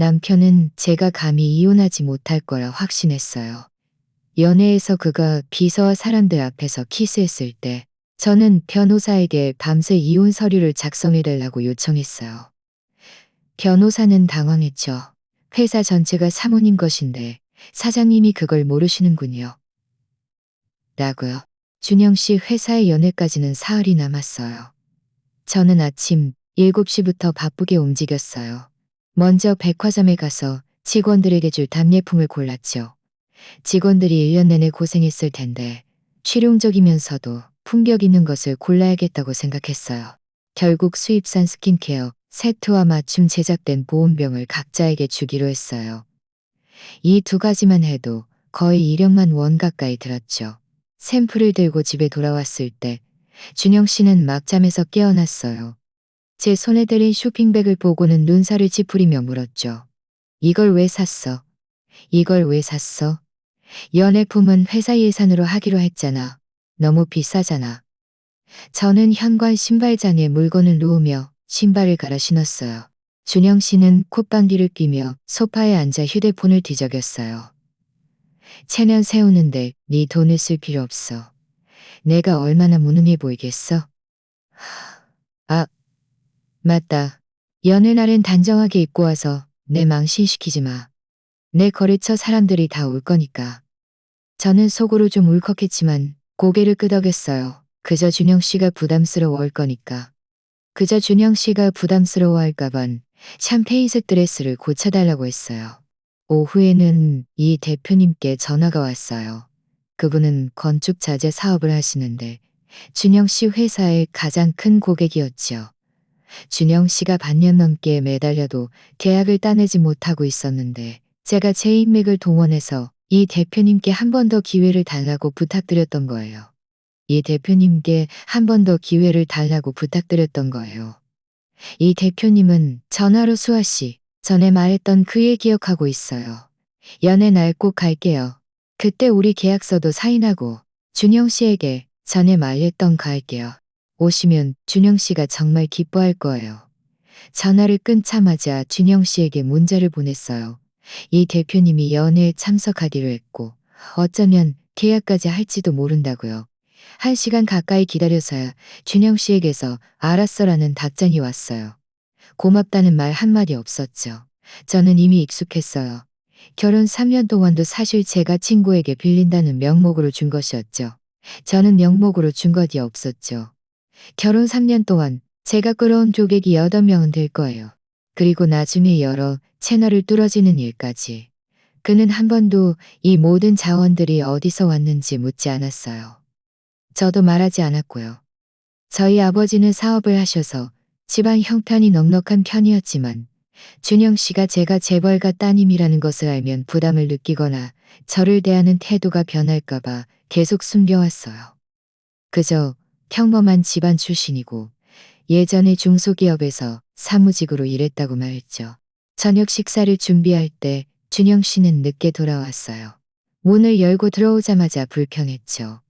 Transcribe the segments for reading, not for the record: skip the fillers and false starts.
남편은 제가 감히 이혼하지 못할 거라 확신했어요. 연애에서 그가 비서와 사람들 앞에서 키스했을 때 저는 변호사에게 밤새 이혼 서류를 작성해달라고 요청했어요. 변호사는 당황했죠. 회사 전체가 사모님 것인데 사장님이 그걸 모르시는군요. 라고요. 준영 씨 회사의 연애까지는 사흘이 남았어요. 저는 아침 7시부터 바쁘게 움직였어요. 먼저 백화점에 가서 직원들에게 줄 답례품을 골랐죠. 직원들이 1년 내내 고생했을 텐데 실용적이면서도 품격 있는 것을 골라야겠다고 생각했어요. 결국 수입산 스킨케어 세트와 맞춤 제작된 보온병을 각자에게 주기로 했어요. 이 두 가지만 해도 거의 1억만 원 가까이 들었죠. 샘플을 들고 집에 돌아왔을 때 준영 씨는 막 잠에서 깨어났어요. 제 손에 들인 쇼핑백을 보고는 눈살을 찌푸리며 물었죠. 이걸 왜 샀어? 이걸 왜 샀어? 연애품은 회사 예산으로 하기로 했잖아. 너무 비싸잖아. 저는 현관 신발장에 물건을 놓으며 신발을 갈아 신었어요. 준영 씨는 콧방귀를 뀌며 소파에 앉아 휴대폰을 뒤적였어요. 체면 세우는데 네 돈을 쓸 필요 없어. 내가 얼마나 무능해 보이겠어? 아, 맞다. 여느 날엔 단정하게 입고 와서 내 망신시키지 마. 내 거래처 사람들이 다 올 거니까. 저는 속으로 좀 울컥했지만 고개를 끄덕였어요. 그저 준영 씨가 부담스러워할 거니까. 그저 준영 씨가 부담스러워할까반 샴페인색 드레스를 고쳐달라고 했어요. 오후에는 이 대표님께 전화가 왔어요. 그분은 건축 자재 사업을 하시는데 준영 씨 회사의 가장 큰 고객이었지요. 준영 씨가 반년 넘게 매달려도 계약을 따내지 못하고 있었는데 제가 제 인맥을 동원해서 이 대표님께 한 번 더 기회를 달라고 부탁드렸던 거예요. 이 대표님께 한 번 더 기회를 달라고 부탁드렸던 거예요. 이 대표님은 전화로 수아 씨 전에 말했던 그 일 기억하고 있어요. 연애 날 꼭 갈게요. 그때 우리 계약서도 사인하고 준영 씨에게 전에 말했던 거 할게요. 오시면 준영 씨가 정말 기뻐할 거예요. 전화를 끊자마자 준영 씨에게 문자를 보냈어요. 이 대표님이 연애에 참석하기로 했고 어쩌면 계약까지 할지도 모른다고요. 1시간 가까이 기다려서야 준영 씨에게서 알았어라는 답장이 왔어요. 고맙다는 말 한마디 없었죠. 저는 이미 익숙했어요. 결혼 3년 동안도 사실 제가 친구에게 빌린다는 명목으로 준 것이었죠. 저는 명목으로 준 것이 없었죠. 결혼 3년 동안 제가 끌어온 조객이 8명은 될 거예요. 그리고 나중에 여러 채널을 뚫어지는 일까지. 그는 한 번도 이 모든 자원들이 어디서 왔는지 묻지 않았어요. 저도 말하지 않았고요. 저희 아버지는 사업을 하셔서 집안 형편이 넉넉한 편이었지만 준영 씨가 제가 재벌가 따님이라는 것을 알면 부담을 느끼거나 저를 대하는 태도가 변할까봐 계속 숨겨왔어요. 그저 평범한 집안 출신이고 예전에 중소기업에서 사무직으로 일했다고 말했죠. 저녁 식사를 준비할 때 준영 씨는 늦게 돌아왔어요. 문을 열고 들어오자마자 불평했죠.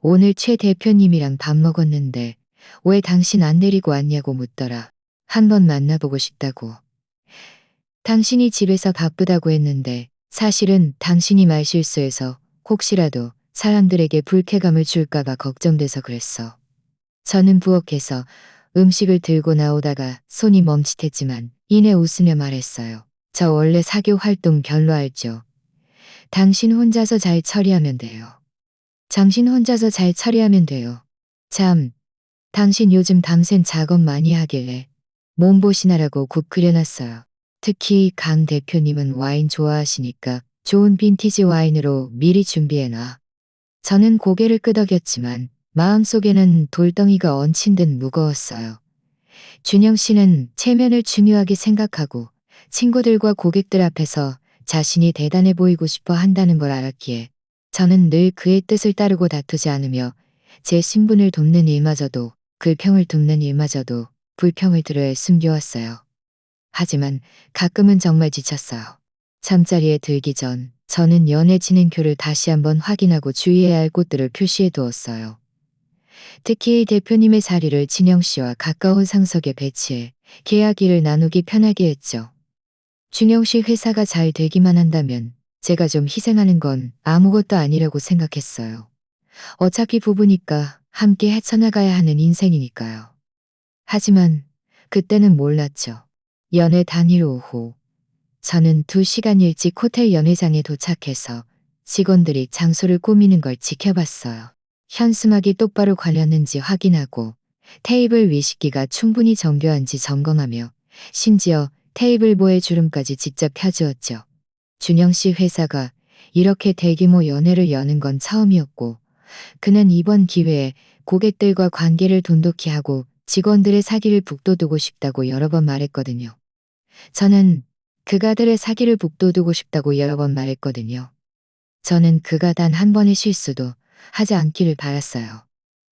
오늘 최 대표님이랑 밥 먹었는데 왜 당신 안 데리고 왔냐고 묻더라. 한번 만나보고 싶다고. 당신이 집에서 바쁘다고 했는데 사실은 당신이 말실수해서 혹시라도 사람들에게 불쾌감을 줄까봐 걱정돼서 그랬어. 저는 부엌에서 음식을 들고 나오다가 손이 멈칫했지만 이내 웃으며 말했어요. 저 원래 사교 활동 별로 알죠. 당신 혼자서 잘 처리하면 돼요. 당신 혼자서 잘 처리하면 돼요. 참, 당신 요즘 밤샘 작업 많이 하길래 몸보신하라고 국 끓여놨어요. 특히 강 대표님은 와인 좋아하시니까 좋은 빈티지 와인으로 미리 준비해놔. 저는 고개를 끄덕였지만 마음속에는 돌덩이가 얹힌 듯 무거웠어요. 준영 씨는 체면을 중요하게 생각하고 친구들과 고객들 앞에서 자신이 대단해 보이고 싶어 한다는 걸 알았기에 저는 늘 그의 뜻을 따르고 다투지 않으며 제 신분을 돕는 일마저도 불평을 돕는 일마저도 불평을 들어 숨겨왔어요. 하지만 가끔은 정말 지쳤어요. 잠자리에 들기 전 저는 연애 진행표를 다시 한번 확인하고 주의해야 할 곳들을 표시해 두었어요. 특히 대표님의 자리를 진영 씨와 가까운 상석에 배치해 계약일을 나누기 편하게 했죠. 준영 씨 회사가 잘 되기만 한다면 제가 좀 희생하는 건 아무것도 아니라고 생각했어요. 어차피 부부니까 함께 헤쳐나가야 하는 인생이니까요. 하지만 그때는 몰랐죠. 연애 당일 오후 저는 2시간 일찍 호텔 연회장에 도착해서 직원들이 장소를 꾸미는 걸 지켜봤어요. 현수막이 똑바로 걸렸는지 확인하고 테이블 위식기가 충분히 정교한지 점검하며 심지어 테이블보에 주름까지 직접 펴주었죠. 준영 씨 회사가 이렇게 대규모 연회를 여는 건 처음이었고 그는 이번 기회에 고객들과 관계를 돈독히 하고 직원들의 사기를 북돋우고 싶다고 여러 번 말했거든요. 저는 그가들의 사기를 북돋우고 싶다고 여러 번 말했거든요. 저는 그가 단 한 번의 실수도 하지 않기를 바랐어요.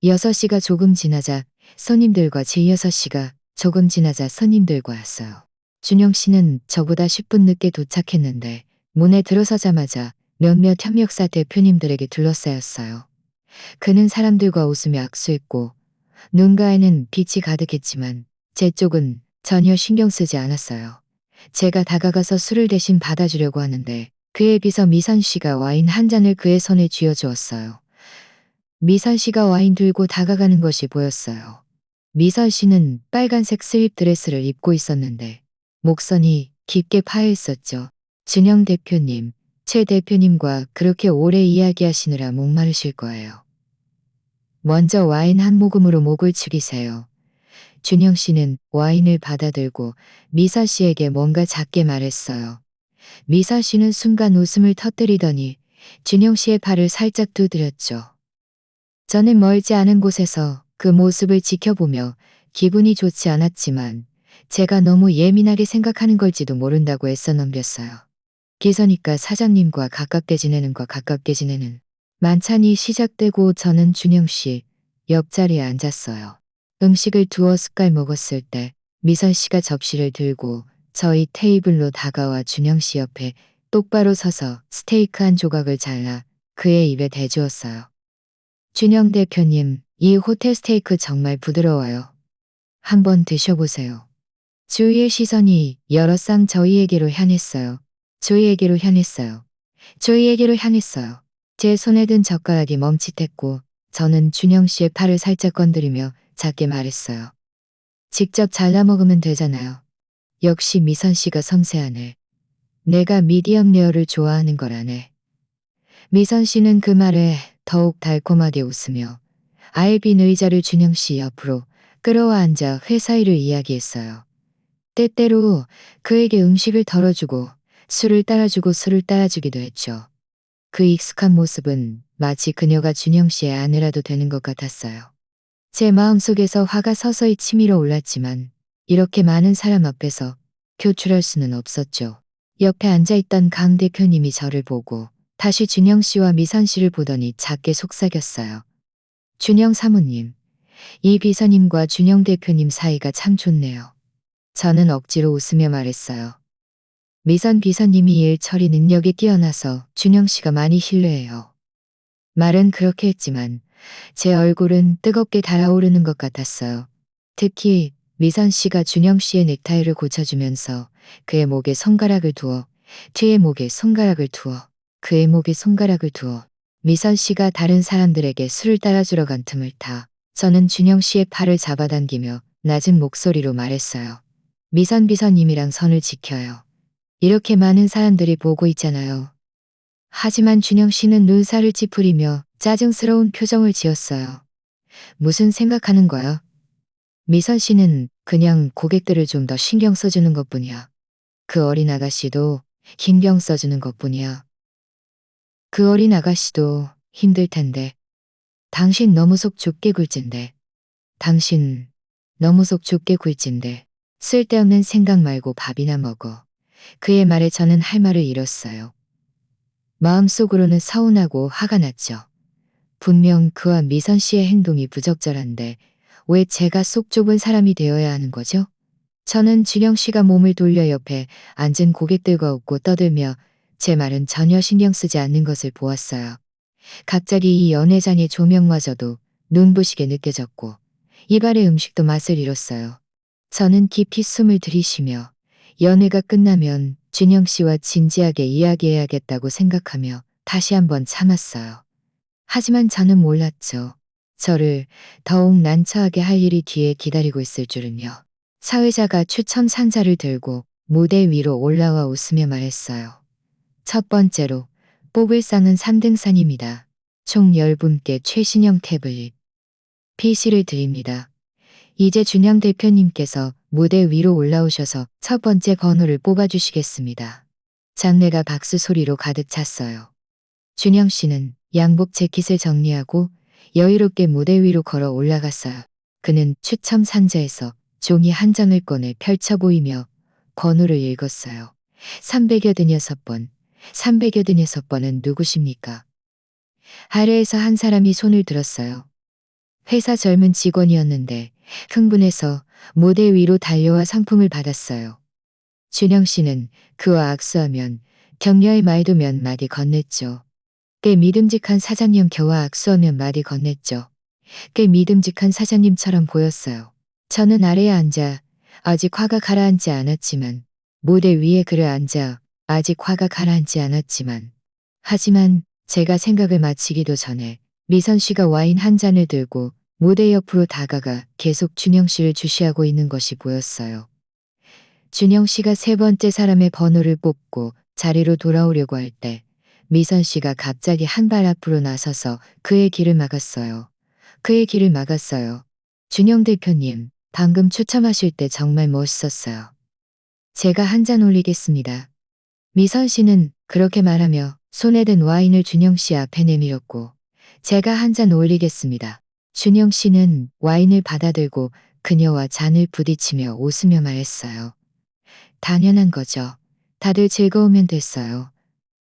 6시가 조금 지나자 손님들과 제 6시가 조금 지나자 손님들과 왔어요. 준영 씨는 저보다 10분 늦게 도착했는데 문에 들어서자마자 몇몇 협력사 대표님들에게 둘러싸였어요. 그는 사람들과 웃으며 악수했고 눈가에는 빛이 가득했지만 제 쪽은 전혀 신경 쓰지 않았어요. 제가 다가가서 술을 대신 받아주려고 하는데 그에 비서 미선 씨가 와인 한 잔을 그의 손에 쥐어주었어요. 미선 씨가 와인 들고 다가가는 것이 보였어요. 미선 씨는 빨간색 슬립 드레스를 입고 있었는데 목선이 깊게 파여 있었죠. 준영 대표님, 최 대표님과 그렇게 오래 이야기하시느라 목마르실 거예요. 먼저 와인 한 모금으로 목을 축이세요. 준영 씨는 와인을 받아들고 미사 씨에게 뭔가 작게 말했어요. 미사 씨는 순간 웃음을 터뜨리더니 준영 씨의 팔을 살짝 두드렸죠. 저는 멀지 않은 곳에서 그 모습을 지켜보며 기분이 좋지 않았지만 제가 너무 예민하게 생각하는 걸지도 모른다고 애써 넘겼어요. 기서니까 사장님과 가깝게 지내는 거 가깝게 지내는 만찬이 시작되고 저는 준영 씨 옆자리에 앉았어요. 음식을 2숟갈 먹었을 때 미선 씨가 접시를 들고 저희 테이블로 다가와 준영 씨 옆에 똑바로 서서 스테이크 한 조각을 잘라 그의 입에 대주었어요. 준영 대표님, 이 호텔 스테이크 정말 부드러워요. 한번 드셔보세요. 주위의 시선이 여러 쌍 저희에게로 향했어요. 저희에게로 향했어요. 저희에게로 향했어요. 제 손에 든 젓가락이 멈칫했고 저는 준영 씨의 팔을 살짝 건드리며 작게 말했어요. 직접 잘라 먹으면 되잖아요. 역시 미선 씨가 섬세하네. 내가 미디엄 레어를 좋아하는 거라네. 미선 씨는 그 말에 더욱 달콤하게 웃으며 아예 빈 의자를 준영 씨 옆으로 끌어와 앉아 회사 일을 이야기했어요. 때때로 그에게 음식을 덜어주고 술을 따라주고 술을 따라주기도 했죠. 그 익숙한 모습은 마치 그녀가 준영 씨의 아내라도 되는 것 같았어요. 제 마음속에서 화가 서서히 치밀어 올랐지만 이렇게 많은 사람 앞에서 표출할 수는 없었죠. 옆에 앉아있던 강 대표님이 저를 보고 다시 준영 씨와 미선 씨를 보더니 작게 속삭였어요. 준영 사모님, 이 비서님과 준영 대표님 사이가 참 좋네요. 저는 억지로 웃으며 말했어요. 미선 비서님이 일 처리 능력이 뛰어나서 준영 씨가 많이 신뢰해요. 말은 그렇게 했지만 제 얼굴은 뜨겁게 달아오르는 것 같았어요. 특히 미선 씨가 준영 씨의 넥타이를 고쳐주면서 그의 목에 손가락을 두어, 뒤의 목에 손가락을 두어, 그의 목에 손가락을 두어 미선 씨가 다른 사람들에게 술을 따라주러 간 틈을 타 저는 준영 씨의 팔을 잡아당기며 낮은 목소리로 말했어요. 미선 비서님이랑 선을 지켜요. 이렇게 많은 사람들이 보고 있잖아요. 하지만 준영 씨는 눈살을 찌푸리며 짜증스러운 표정을 지었어요. 무슨 생각하는 거야? 미선 씨는 그냥 고객들을 좀 더 신경 써주는 것뿐이야. 그 어린 아가씨도 신경 써주는 것뿐이야. 그 어린 아가씨도 힘들 텐데. 당신 너무 속 좁게 굴진데. 당신 너무 속 좁게 굴진데. 쓸데없는 생각 말고 밥이나 먹어. 그의 말에 저는 할 말을 잃었어요. 마음속으로는 서운하고 화가 났죠. 분명 그와 미선 씨의 행동이 부적절한데 왜 제가 속 좁은 사람이 되어야 하는 거죠? 저는 준영 씨가 몸을 돌려 옆에 앉은 고객들과 웃고 떠들며 제 말은 전혀 신경 쓰지 않는 것을 보았어요. 갑자기 이 연회장의 조명마저도 눈부시게 느껴졌고 이발의 음식도 맛을 잃었어요. 저는 깊이 숨을 들이쉬며 연회가 끝나면 준영 씨와 진지하게 이야기해야겠다고 생각하며 다시 한번 참았어요. 하지만 저는 몰랐죠. 저를 더욱 난처하게 할 일이 뒤에 기다리고 있을 줄은요. 사회자가 추첨 상자를 들고 무대 위로 올라와 웃으며 말했어요. 첫 번째로 뽑을 상은 3등상입니다. 총 10분께 최신형 태블릿 PC를 드립니다. 이제 준영 대표님께서 무대 위로 올라오셔서 첫 번째 번호를 뽑아주시겠습니다. 장내가 박수 소리로 가득 찼어요. 준영 씨는 양복 재킷을 정리하고 여유롭게 무대 위로 걸어 올라갔어요. 그는 추첨 상자에서 종이 한 장을 꺼내 펼쳐 보이며 번호를 읽었어요. 386번, 386번은 누구십니까? 아래에서 한 사람이 손을 들었어요. 회사 젊은 직원이었는데 흥분해서 무대 위로 달려와 상품을 받았어요. 준영 씨는 그와 악수하면 격려의 말도 몇 마디 건넸죠. 꽤 믿음직한 사장님 겨와 악수하면 말이 건넸죠. 꽤 믿음직한 사장님처럼 보였어요. 저는 아래에 앉아 아직 화가 가라앉지 않았지만 무대 위에 그를 앉아 아직 화가 가라앉지 않았지만 하지만 제가 생각을 마치기도 전에 미선 씨가 와인 한 잔을 들고 무대 옆으로 다가가 계속 준영 씨를 주시하고 있는 것이 보였어요. 준영 씨가 세 번째 사람의 번호를 뽑고 자리로 돌아오려고 할 때 미선 씨가 갑자기 한 발 앞으로 나서서 그의 길을 막았어요. 그의 길을 막았어요. 준영 대표님, 방금 추첨하실 때 정말 멋있었어요. 제가 한 잔 올리겠습니다. 미선 씨는 그렇게 말하며 손에 든 와인을 준영 씨 앞에 내밀었고 제가 한 잔 올리겠습니다. 준영 씨는 와인을 받아들고 그녀와 잔을 부딪히며 웃으며 말했어요. 당연한 거죠. 다들 즐거우면 됐어요.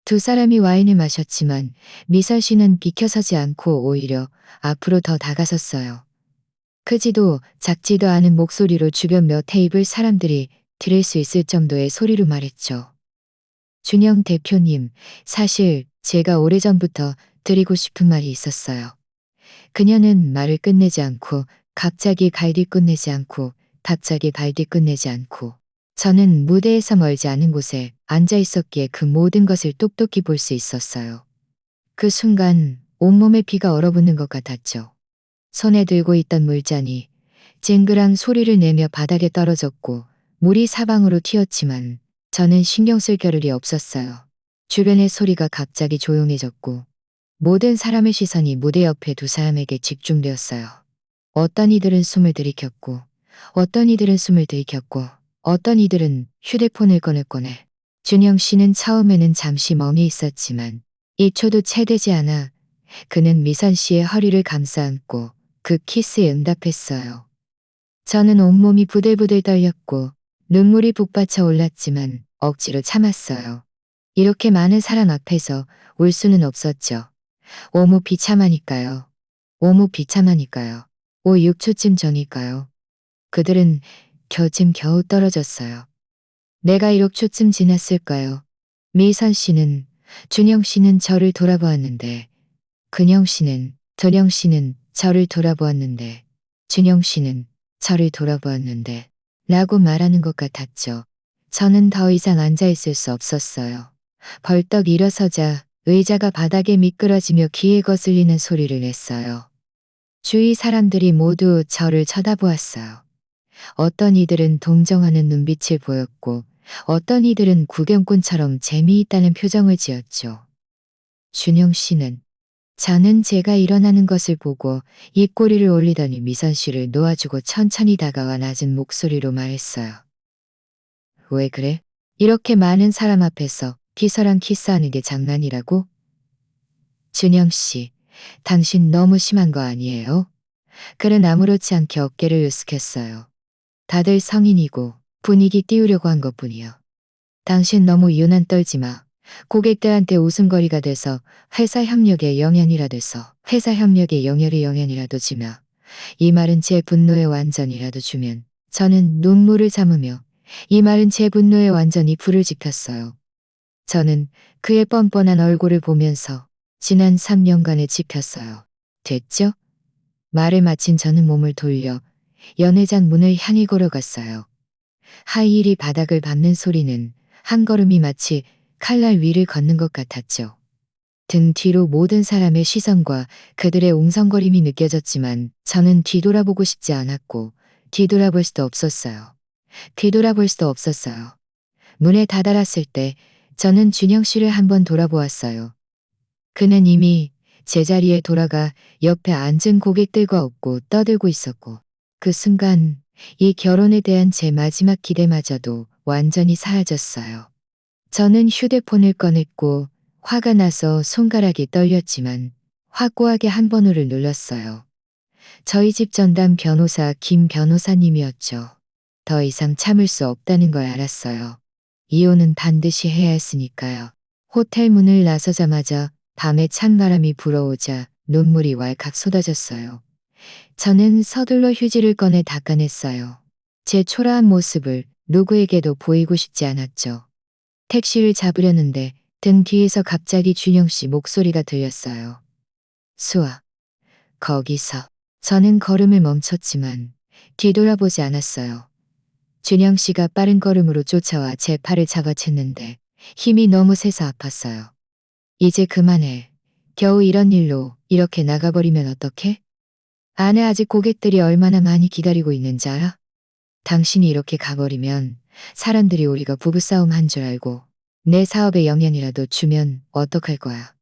두 사람이 와인을 마셨지만 미선 씨는 비켜서지 않고 오히려 앞으로 더 다가섰어요. 크지도 작지도 않은 목소리로 주변 몇 테이블 사람들이 들을 수 있을 정도의 소리로 말했죠. 준영 대표님, 사실 제가 오래전부터 드리고 싶은 말이 있었어요. 그녀는 말을 끝내지 않고 갑자기 갈디 끝내지 않고 갑자기 발디 끝내지 않고 저는 무대에서 멀지 않은 곳에 앉아 있었기에 그 모든 것을 똑똑히 볼 수 있었어요. 그 순간 온몸에 피가 얼어붙는 것 같았죠. 손에 들고 있던 물잔이 쨍그랑 소리를 내며 바닥에 떨어졌고 물이 사방으로 튀었지만 저는 신경 쓸 겨를이 없었어요. 주변의 소리가 갑자기 조용해졌고 모든 사람의 시선이 무대 옆에 두 사람에게 집중되었어요. 어떤 이들은 숨을 들이켰고 어떤 이들은 숨을 들이켰고 어떤 이들은 휴대폰을 꺼내 준영 씨는 처음에는 잠시 멍해 있었지만 1초도 채 되지 않아 그는 미선 씨의 허리를 감싸 안고 그 키스에 응답했어요. 저는 온몸이 부들부들 떨렸고 눈물이 북받쳐 올랐지만 억지로 참았어요. 이렇게 많은 사람 앞에서 울 수는 없었죠. 오무 비참하니까요. 오무 비참하니까요. 5, 6초쯤 전일까요. 그들은 겨우 떨어졌어요. 내가 1초쯤 지났을까요? 미선 씨는, 준영 씨는 저를 돌아보았는데, 근영 씨는, 도령 씨는 저를 돌아보았는데, 준영 씨는 저를 돌아보았는데, 라고 말하는 것 같았죠. 저는 더 이상 앉아있을 수 없었어요. 벌떡 일어서자 의자가 바닥에 미끄러지며 귀에 거슬리는 소리를 냈어요. 주위 사람들이 모두 저를 쳐다보았어요. 어떤 이들은 동정하는 눈빛을 보였고 어떤 이들은 구경꾼처럼 재미있다는 표정을 지었죠. 준영 씨는 저는 제가 일어나는 것을 보고 입꼬리를 올리더니 미선 씨를 놓아주고 천천히 다가와 낮은 목소리로 말했어요. 왜 그래? 이렇게 많은 사람 앞에서 기사랑 키스하는 게 장난이라고? 준영 씨, 당신 너무 심한 거 아니에요? 그는 아무렇지 않게 어깨를 으쓱했어요. 다들 성인이고 분위기 띄우려고 한 것뿐이요. 당신 너무 유난 떨지 마. 고객들한테 웃음거리가 돼서 회사 협력에 영향이라도 주며 이 말은 제 분노에 완전이라도 주면 저는 눈물을 참으며 이 말은 제 분노에 완전히 불을 지폈어요. 저는 그의 뻔뻔한 얼굴을 보면서 지난 3년간에 짚혔어요. 됐죠? 말을 마친 저는 몸을 돌려 연회장 문을 향해 걸어갔어요. 하이힐이 바닥을 밟는 소리는 한 걸음이 마치 칼날 위를 걷는 것 같았죠. 등 뒤로 모든 사람의 시선과 그들의 웅성거림이 느껴졌지만 저는 뒤돌아보고 싶지 않았고 뒤돌아볼 수도 없었어요. 뒤돌아볼 수도 없었어요. 문에 다다랐을 때 저는 준영 씨를 한번 돌아보았어요. 그는 이미 제자리에 돌아가 옆에 앉은 고객들과 웃고 떠들고 있었고 그 순간 이 결혼에 대한 제 마지막 기대마저도 완전히 사라졌어요. 저는 휴대폰을 꺼냈고 화가 나서 손가락이 떨렸지만 확고하게 한 번호를 눌렀어요. 저희 집 전담 변호사 김 변호사님이었죠. 더 이상 참을 수 없다는 걸 알았어요. 이혼은 반드시 해야 했으니까요. 호텔 문을 나서자마자 밤에 찬바람이 불어오자 눈물이 왈칵 쏟아졌어요. 저는 서둘러 휴지를 꺼내 닦아냈어요. 제 초라한 모습을 누구에게도 보이고 싶지 않았죠. 택시를 잡으려는데 등 뒤에서 갑자기 준영 씨 목소리가 들렸어요. 수아, 거기서. 저는 걸음을 멈췄지만 뒤돌아보지 않았어요. 준영 씨가 빠른 걸음으로 쫓아와 제 팔을 잡아챘는데 힘이 너무 세서 아팠어요. 이제 그만해. 겨우 이런 일로 이렇게 나가버리면 어떡해? 안에 아직 고객들이 얼마나 많이 기다리고 있는지 알아? 당신이 이렇게 가버리면 사람들이 우리가 부부싸움 한 줄 알고 내 사업에 영향이라도 주면 어떡할 거야.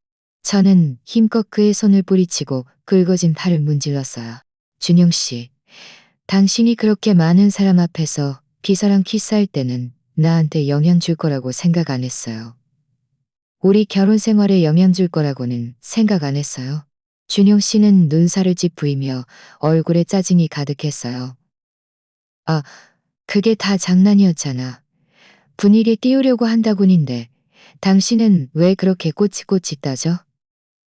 저는 힘껏 그의 손을 뿌리치고 긁어진 팔을 문질렀어요. 준영 씨, 당신이 그렇게 많은 사람 앞에서 비서랑 키스할 때는 나한테 영향 줄 거라고 생각 안 했어요. 우리 결혼 생활에 영향 줄 거라고는 생각 안 했어요. 준영 씨는 눈살을 찌푸리며 얼굴에 짜증이 가득했어요. 아, 그게 다 장난이었잖아. 분위기 띄우려고 한다군인데 당신은 왜 그렇게 꼬치꼬치 따져?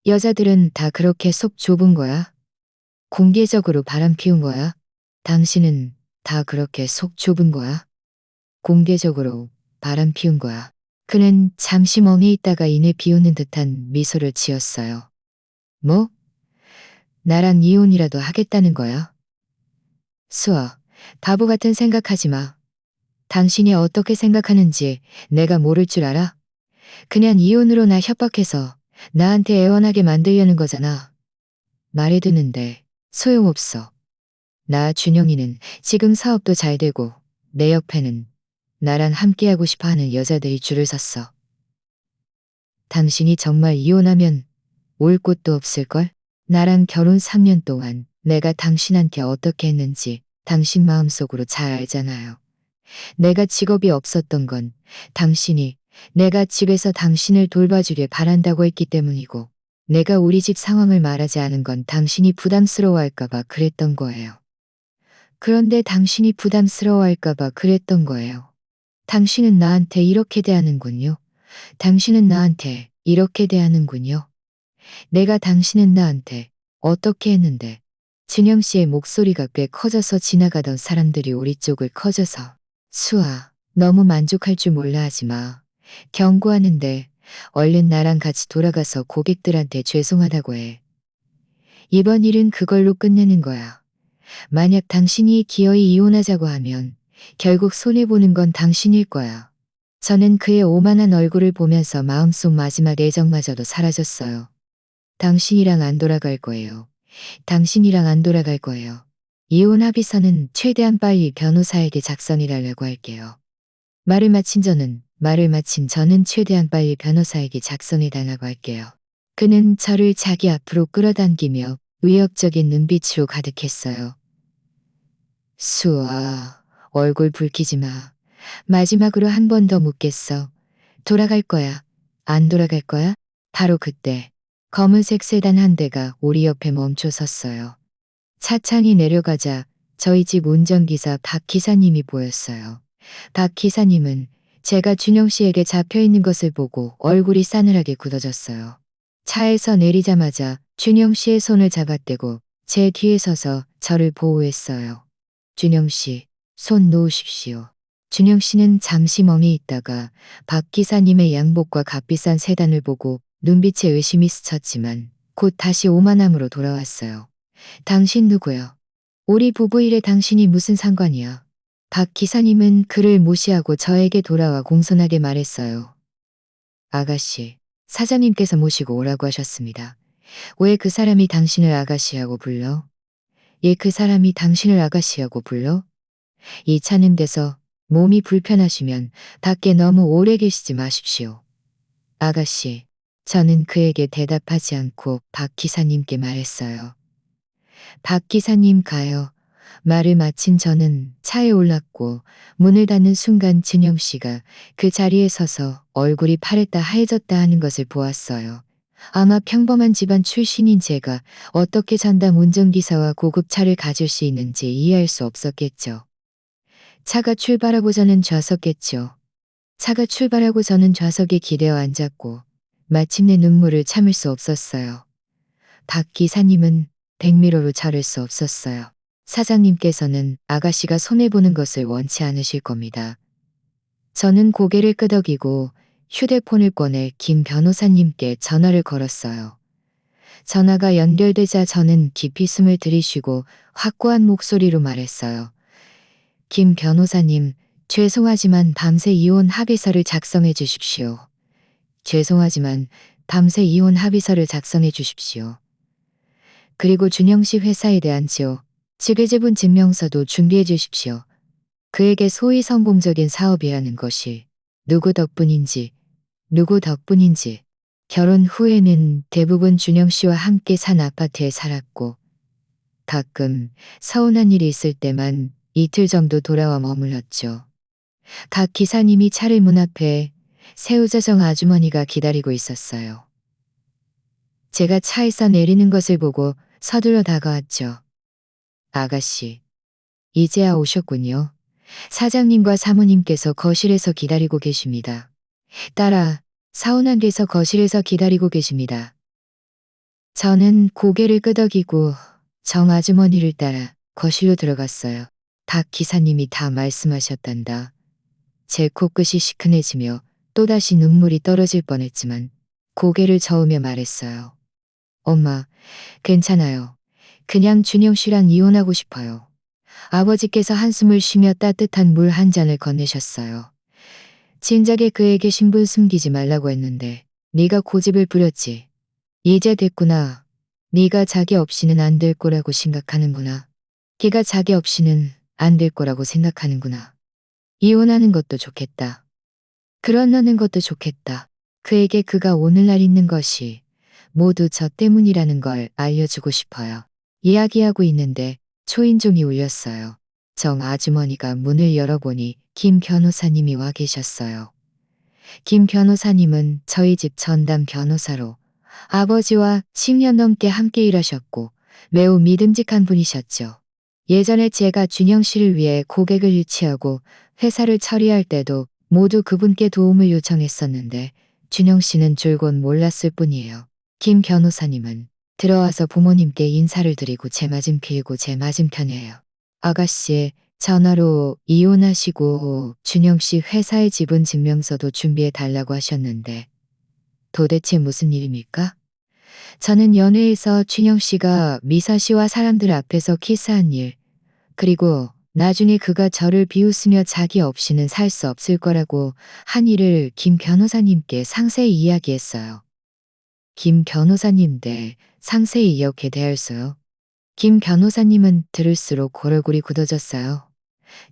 여자들은 다 그렇게 속 좁은 거야? 공개적으로 바람 피운 거야? 당신은 다 그렇게 속 좁은 거야? 공개적으로 바람 피운 거야. 그는 잠시 멍해 있다가 이내 비웃는 듯한 미소를 지었어요. 뭐? 나랑 이혼이라도 하겠다는 거야? 수아, 바보 같은 생각하지 마. 당신이 어떻게 생각하는지 내가 모를 줄 알아? 그냥 이혼으로 나 협박해서 나한테 애원하게 만들려는 거잖아. 말이 드는데 소용없어. 나 준영이는 지금 사업도 잘 되고 내 옆에는 나랑 함께하고 싶어 하는 여자들이 줄을 섰어. 당신이 정말 이혼하면 올 곳도 없을걸? 나랑 결혼 3년 동안 내가 당신한테 어떻게 했는지 당신 마음속으로 잘 알잖아요. 내가 직업이 없었던 건 당신이 내가 집에서 당신을 돌봐주길 바란다고 했기 때문이고 내가 우리 집 상황을 말하지 않은 건 당신이 부담스러워할까봐 그랬던 거예요. 그런데 당신이 부담스러워할까봐 그랬던 거예요. 당신은 나한테 이렇게 대하는군요. 당신은 나한테 이렇게 대하는군요. 내가 당신은 나한테 어떻게 했는데. 준영 씨의 목소리가 꽤 커져서 지나가던 사람들이 우리 쪽을 커져서 수아, 너무 만족할 줄 몰라 하지 마. 경고하는데 얼른 나랑 같이 돌아가서 고객들한테 죄송하다고 해. 이번 일은 그걸로 끝내는 거야. 만약 당신이 기어이 이혼하자고 하면 결국 손해보는 건 당신일 거야. 저는 그의 오만한 얼굴을 보면서 마음속 마지막 애정마저도 사라졌어요. 당신이랑 안 돌아갈 거예요. 당신이랑 안 돌아갈 거예요. 이혼 합의서는 최대한 빨리 변호사에게 작성해달라고 할게요. 말을 마친 저는 최대한 빨리 변호사에게 작성해달라고 할게요. 그는 저를 자기 앞으로 끌어당기며 위협적인 눈빛으로 가득했어요. 수아, 얼굴 붉히지 마. 마지막으로 한 번 더 묻겠어. 돌아갈 거야? 안 돌아갈 거야? 바로 그때 검은색 세단 한 대가 우리 옆에 멈춰 섰어요. 차창이 내려가자 저희 집 운전기사 박 기사님이 보였어요. 박 기사님은 제가 준영 씨에게 잡혀 있는 것을 보고 얼굴이 싸늘하게 굳어졌어요. 차에서 내리자마자 준영 씨의 손을 잡아떼고 제 뒤에 서서 저를 보호했어요. 준영 씨, 손 놓으십시오. 준영 씨는 잠시 멍해 있다가 박 기사님의 양복과 값비싼 세단을 보고 눈빛에 의심이 스쳤지만 곧 다시 오만함으로 돌아왔어요. 당신 누구요? 우리 부부 일에 당신이 무슨 상관이야? 박 기사님은 그를 무시하고 저에게 돌아와 공손하게 말했어요. 아가씨, 사장님께서 모시고 오라고 하셨습니다. 왜 그 사람이 당신을 아가씨하고 불러? 예, 그 사람이 당신을 아가씨하고 불러? 이 차는 데서 몸이 불편하시면 밖에 너무 오래 계시지 마십시오. 아가씨, 저는 그에게 대답하지 않고 박 기사님께 말했어요. 박 기사님 가요. 말을 마친 저는 차에 올랐고 문을 닫는 순간 진영 씨가 그 자리에 서서 얼굴이 파랬다 하얘졌다 하는 것을 보았어요. 아마 평범한 집안 출신인 제가 어떻게 전담 운전기사와 고급차를 가질 수 있는지 이해할 수 없었겠죠. 차가 출발하고 저는 좌석했죠. 차가 출발하고 저는 좌석에 기대어 앉았고 마침내 눈물을 참을 수 없었어요. 박 기사님은 백미러로 자를 수 없었어요. 사장님께서는 아가씨가 손해보는 것을 원치 않으실 겁니다. 저는 고개를 끄덕이고 휴대폰을 꺼내 김 변호사님께 전화를 걸었어요. 전화가 연결되자 저는 깊이 숨을 들이쉬고 확고한 목소리로 말했어요. 김 변호사님, 죄송하지만 밤새 이혼 합의서를 작성해 주십시오. 죄송하지만 밤새 이혼 합의서를 작성해 주십시오. 그리고 준영 씨 회사에 대한 지배지분 증명서도 준비해 주십시오. 그에게 소위 성공적인 사업이라는 것이 누구 덕분인지 결혼 후에는 대부분 준영 씨와 함께 산 아파트에 살았고 가끔 서운한 일이 있을 때만 이틀 정도 돌아와 머물렀죠. 박 기사님이 차를 문 앞에 새우자정 아주머니가 기다리고 있었어요. 제가 차에서 내리는 것을 보고 서둘러 다가왔죠. 아가씨, 이제야 오셨군요. 사장님과 사모님께서 거실에서 기다리고 계십니다. 딸아, 사원한께서 거실에서 기다리고 계십니다. 저는 고개를 끄덕이고 정 아주머니를 따라 거실로 들어갔어요. 박 기사님이 다 말씀하셨단다. 제 코끝이 시큰해지며 또다시 눈물이 떨어질 뻔했지만 고개를 저으며 말했어요. 엄마, 괜찮아요. 그냥 준영 씨랑 이혼하고 싶어요. 아버지께서 한숨을 쉬며 따뜻한 물 한 잔을 건네셨어요. 진작에 그에게 신분 숨기지 말라고 했는데 네가 고집을 부렸지. 이제 됐구나. 네가 자기 없이는 안 될 거라고 생각하는구나. 걔가 자기 없이는 안 될 거라고 생각하는구나. 이혼하는 것도 좋겠다. 결혼하는 것도 좋겠다. 그에게 그가 오늘날 있는 것이 모두 저 때문이라는 걸 알려주고 싶어요. 이야기하고 있는데 초인종이 울렸어요. 정 아주머니가 문을 열어보니 김 변호사님이 와 계셨어요. 김 변호사님은 저희 집 전담 변호사로 아버지와 10년 넘게 함께 일하셨고 매우 믿음직한 분이셨죠. 예전에 제가 준영 씨를 위해 고객을 유치하고 회사를 처리할 때도 모두 그분께 도움을 요청했었는데 준영 씨는 줄곧 몰랐을 뿐이에요. 김 변호사님은 들어와서 부모님께 인사를 드리고 제 맞은편이에요. 아가씨, 전화로 이혼하시고 준영 씨 회사의 지분 증명서도 준비해 달라고 하셨는데 도대체 무슨 일입니까? 저는 연회에서 준영 씨가 미사 씨와 사람들 앞에서 키스한 일, 그리고 나중에 그가 저를 비웃으며 자기 없이는 살 수 없을 거라고 한 일을 김 변호사님께 상세히 이야기했어요. 김 변호사님께 상세히 이렇게 대하였어요. 김 변호사님은 들을수록 얼굴이 굳어졌어요.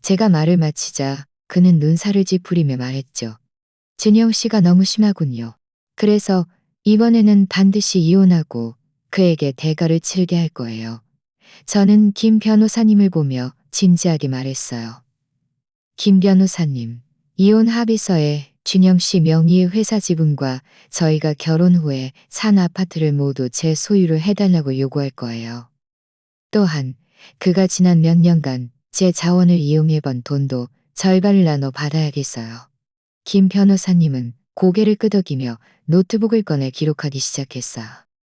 제가 말을 마치자 그는 눈살을 찌푸리며 말했죠. 준영 씨가 너무 심하군요. 그래서 이번에는 반드시 이혼하고 그에게 대가를 치르게 할 거예요. 저는 김 변호사님을 보며 진지하게 말했어요. 김 변호사님, 이혼 합의서에 준영 씨 명의의 회사 지분과 저희가 결혼 후에 산 아파트를 모두 제 소유로 해달라고 요구할 거예요. 또한 그가 지난 몇 년간 제 자원을 이용해 번 돈도 절반을 나눠 받아야겠어요. 김 변호사님은 고개를 끄덕이며 노트북을 꺼내 기록하기 시작했어요.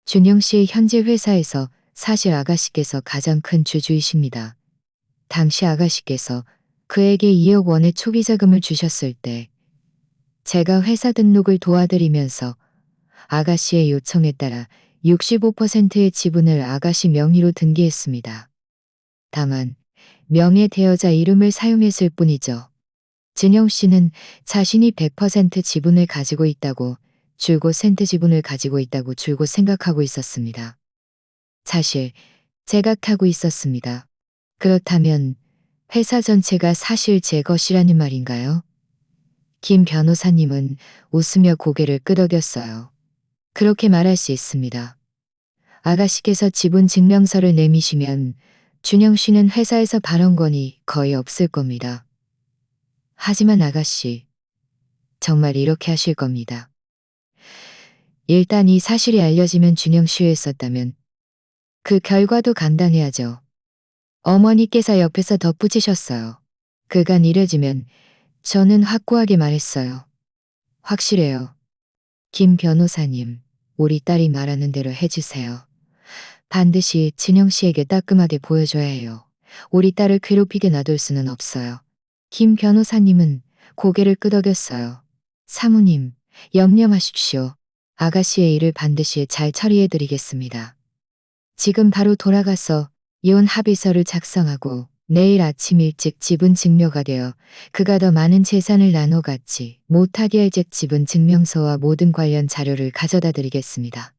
준영 씨의 현재 회사에서 사실 아가씨께서 가장 큰 주주이십니다. 당시 아가씨께서 그에게 2억 원의 초기 자금을 주셨을 때 제가 회사 등록을 도와드리면서 아가씨의 요청에 따라 65%의 지분을 아가씨 명의로 등기했습니다. 다만 명예대여자 이름을 사용했을 뿐이죠. 진영 씨는 자신이 100% 지분을 가지고 있다고, 줄곧 센트 지분을 가지고 있다고 줄곧 생각하고 있었습니다. 사실 제각하고 있었습니다. 그렇다면 회사 전체가 사실 제 것이라는 말인가요? 김 변호사님은 웃으며 고개를 끄덕였어요. 그렇게 말할 수 있습니다. 아가씨께서 지분 증명서를 내미시면 준영 씨는 회사에서 발언권이 거의 없을 겁니다. 하지만 아가씨, 정말 이렇게 하실 겁니다. 일단 이 사실이 알려지면 준영 씨에 있었다면 그 결과도 감당해야죠. 어머니께서 옆에서 덧붙이셨어요. 그간 이래지면 저는 확고하게 말했어요. 확실해요. 김 변호사님, 우리 딸이 말하는 대로 해주세요. 반드시 진영 씨에게 따끔하게 보여줘야 해요. 우리 딸을 괴롭히게 놔둘 수는 없어요. 김 변호사님은 고개를 끄덕였어요. 사모님, 염려 마십시오. 아가씨의 일을 반드시 잘 처리해 드리겠습니다. 지금 바로 돌아가서 이혼 합의서를 작성하고 내일 아침 일찍 지분 증명가 되어 그가 더 많은 재산을 나눠 갖지 못하게 할 지분 증명서와 모든 관련 자료를 가져다 드리겠습니다.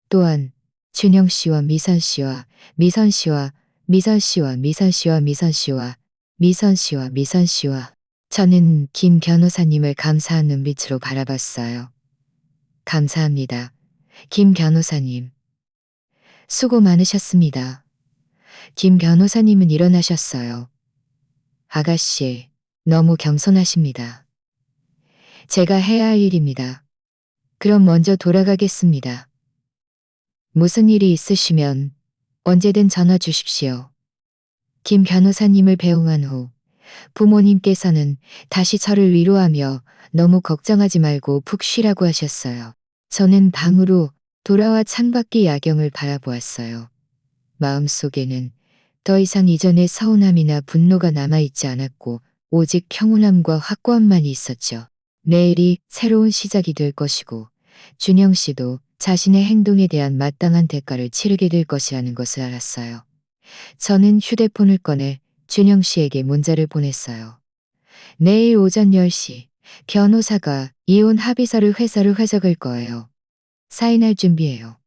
또한 준영 씨와 미선 씨와 미선 씨와 미선 씨와 미선 씨와 미선 씨와 미선 씨와 미선 씨와 저는 김 변호사님을 감사한 눈빛으로 바라봤어요. 감사합니다. 김 변호사님. 수고 많으셨습니다. 김 변호사님은 일어나셨어요. 아가씨, 너무 겸손하십니다. 제가 해야 할 일입니다. 그럼 먼저 돌아가겠습니다. 무슨 일이 있으시면 언제든 전화 주십시오. 김 변호사님을 배웅한 후 부모님께서는 다시 저를 위로하며 너무 걱정하지 말고 푹 쉬라고 하셨어요. 저는 방으로 돌아와 창밖의 야경을 바라보았어요. 마음속에는 더 이상 이전의 서운함이나 분노가 남아있지 않았고 오직 평온함과 확고함만이 있었죠. 내일이 새로운 시작이 될 것이고 준영 씨도 자신의 행동에 대한 마땅한 대가를 치르게 될 것이라는 것을 알았어요. 저는 휴대폰을 꺼내 준영 씨에게 문자를 보냈어요. 내일 오전 10시 변호사가 이혼 합의서를 회사로 회적을 거예요. 사인할 준비해요.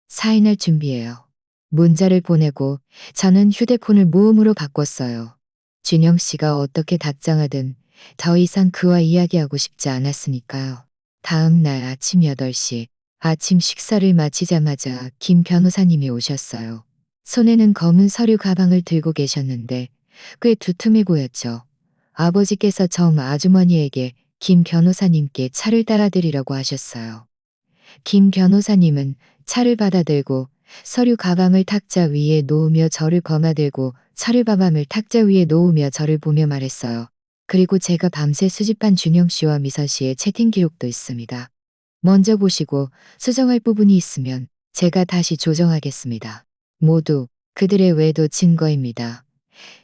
사인할 준비해요. 문자를 보내고 저는 휴대폰을 무음으로 바꿨어요. 준영 씨가 어떻게 답장하든 더 이상 그와 이야기하고 싶지 않았으니까요. 다음 날 아침 8시 아침 식사를 마치자마자 김 변호사님이 오셨어요. 손에는 검은 서류 가방을 들고 계셨는데 꽤 두툼해 보였죠. 아버지께서 정 아주머니에게 김 변호사님께 차를 따라드리라고 하셨어요. 김 변호사님은 차를 받아들고 서류 가방을 탁자 위에 놓으며 저를 범아들고 서류 가방을 탁자 위에 놓으며 저를 보며 말했어요. 그리고 제가 밤새 수집한 준영 씨와 미선 씨의 채팅 기록도 있습니다. 먼저 보시고 수정할 부분이 있으면 제가 다시 조정하겠습니다. 모두 그들의 외도 증거입니다.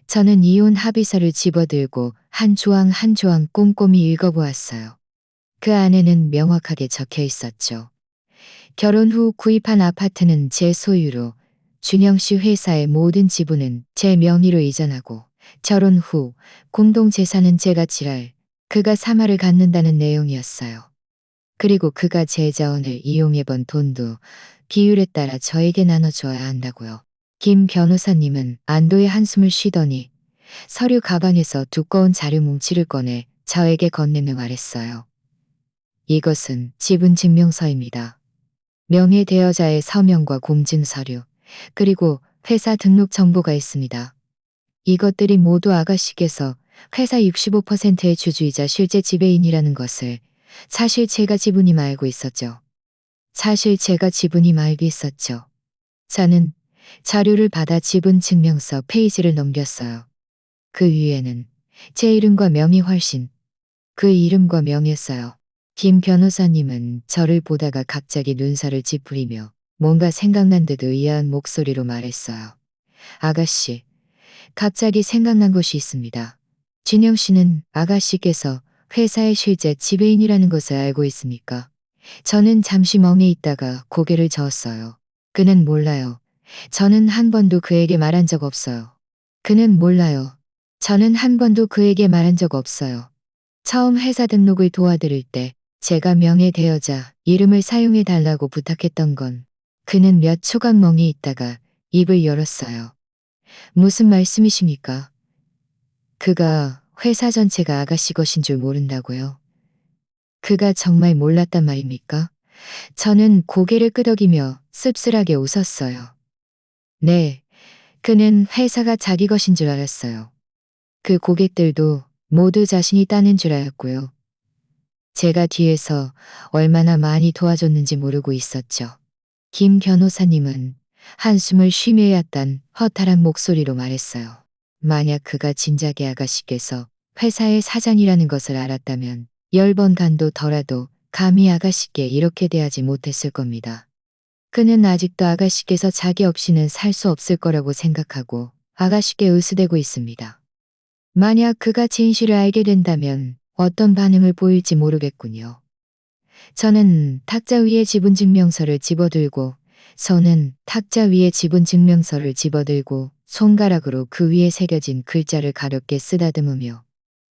저는 이혼 합의서를 집어들고 한 조항 한 조항 꼼꼼히 읽어보았어요. 그 안에는 명확하게 적혀 있었죠. 결혼 후 구입한 아파트는 제 소유로 준영 씨 회사의 모든 지분은 제 명의로 이전하고 결혼 후 공동재산은 제가 지랄, 그가 사마를 갖는다는 내용이었어요. 그리고 그가 제 자원을 이용해 번 돈도 비율에 따라 저에게 나눠줘야 한다고요. 김 변호사님은 안도의 한숨을 쉬더니 서류 가방에서 두꺼운 자료 뭉치를 꺼내 저에게 건네며 말했어요. 이것은 지분 증명서입니다. 명예대여자의 서명과 공증 서류, 그리고 회사 등록 정보가 있습니다. 이것들이 모두 아가씨께서 회사 65%의 주주이자 실제 지배인이라는 것을 사실 제가 지분임 알고 있었죠. 사실 제가 지분임 알고 있었죠. 저는 자료를 받아 지분 증명서 페이지를 넘겼어요. 그 위에는 제 이름과 명이 훨씬 그 이름과 명이었어요. 김 변호사님은 저를 보다가 갑자기 눈살을 찌푸리며 뭔가 생각난 듯 의아한 목소리로 말했어요. 아가씨, 갑자기 생각난 것이 있습니다. 준영 씨는 아가씨께서 회사의 실제 지배인이라는 것을 알고 있습니까? 저는 잠시 멍해 있다가 고개를 저었어요. 그는 몰라요. 저는 한 번도 그에게 말한 적 없어요. 그는 몰라요. 저는 한 번도 그에게 말한 적 없어요. 처음 회사 등록을 도와드릴 때 제가 명예대여자 이름을 사용해 달라고 부탁했던 건 그는 몇 초간 멍해 있다가 입을 열었어요. 무슨 말씀이십니까? 그가 회사 전체가 아가씨 것인 줄 모른다고요? 그가 정말 몰랐단 말입니까? 저는 고개를 끄덕이며 씁쓸하게 웃었어요. 네, 그는 회사가 자기 것인 줄 알았어요. 그 고객들도 모두 자신이 따낸 줄 알았고요. 제가 뒤에서 얼마나 많이 도와줬는지 모르고 있었죠. 김 변호사님은 한숨을 쉬며 얕단 허탈한 목소리로 말했어요. 만약 그가 진작에 아가씨께서 회사의 사장이라는 것을 알았다면 10번 간도더라도 감히 아가씨께 이렇게 대하지 못했을 겁니다. 그는 아직도 아가씨께서 자기 없이는 살 수 없을 거라고 생각하고 아가씨께 의수대고 있습니다. 만약 그가 진실을 알게 된다면 어떤 반응을 보일지 모르겠군요. 저는 탁자 위에 지분증명서를 집어들고 손가락으로 그 위에 새겨진 글자를 가볍게 쓰다듬으며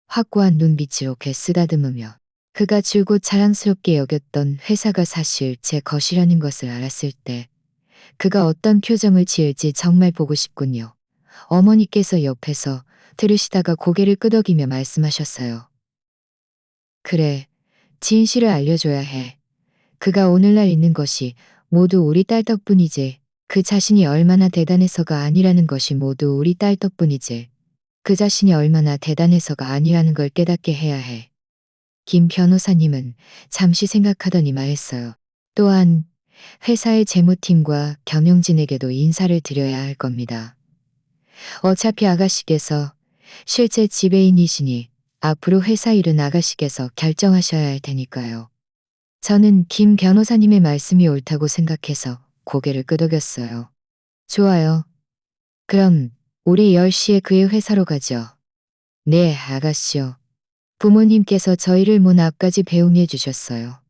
확고한 눈빛으로 이렇게 쓰다듬으며 그가 줄곧 자랑스럽게 여겼던 회사가 사실 제 것이라는 것을 알았을 때 그가 어떤 표정을 지을지 정말 보고 싶군요. 어머니께서 옆에서 들으시다가 고개를 끄덕이며 말씀하셨어요. 그래, 진실을 알려줘야 해. 그가 오늘날 있는 것이 모두 우리 딸 덕분이지. 그 자신이 얼마나 대단해서가 아니라는 것이 모두 우리 딸 덕분이지. 그 자신이 얼마나 대단해서가 아니라는 걸 깨닫게 해야 해. 김 변호사님은 잠시 생각하더니 말했어요. 또한 회사의 재무팀과 경영진에게도 인사를 드려야 할 겁니다. 어차피 아가씨께서 실제 지배인이시니 앞으로 회사 일은 아가씨께서 결정하셔야 할 테니까요. 저는 김 변호사님의 말씀이 옳다고 생각해서 고개를 끄덕였어요. 좋아요. 그럼 우리 10시에 그의 회사로 가죠. 네, 아가씨요. 부모님께서 저희를 문 앞까지 배웅해 주셨어요.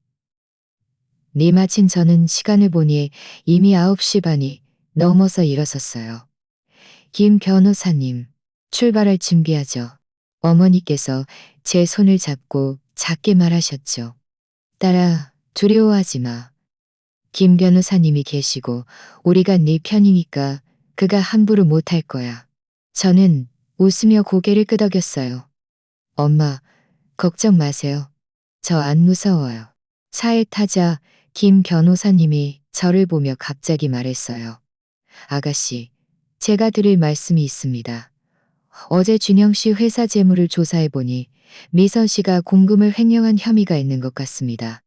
마침 저는 시간을 보니 이미 9시 반이 넘어서 일어섰어요. 김 변호사님, 출발할 준비하죠. 어머니께서 제 손을 잡고 작게 말하셨죠. 딸아, 두려워하지 마. 김 변호사님이 계시고 우리가 네 편이니까 그가 함부로 못할 거야. 저는 웃으며 고개를 끄덕였어요. 엄마, 걱정 마세요. 저 안 무서워요. 차에 타자 김 변호사님이 저를 보며 갑자기 말했어요. 아가씨, 제가 드릴 말씀이 있습니다. 어제 준영 씨 회사 재무를 조사해보니 미선 씨가 공금을 횡령한 혐의가 있는 것 같습니다.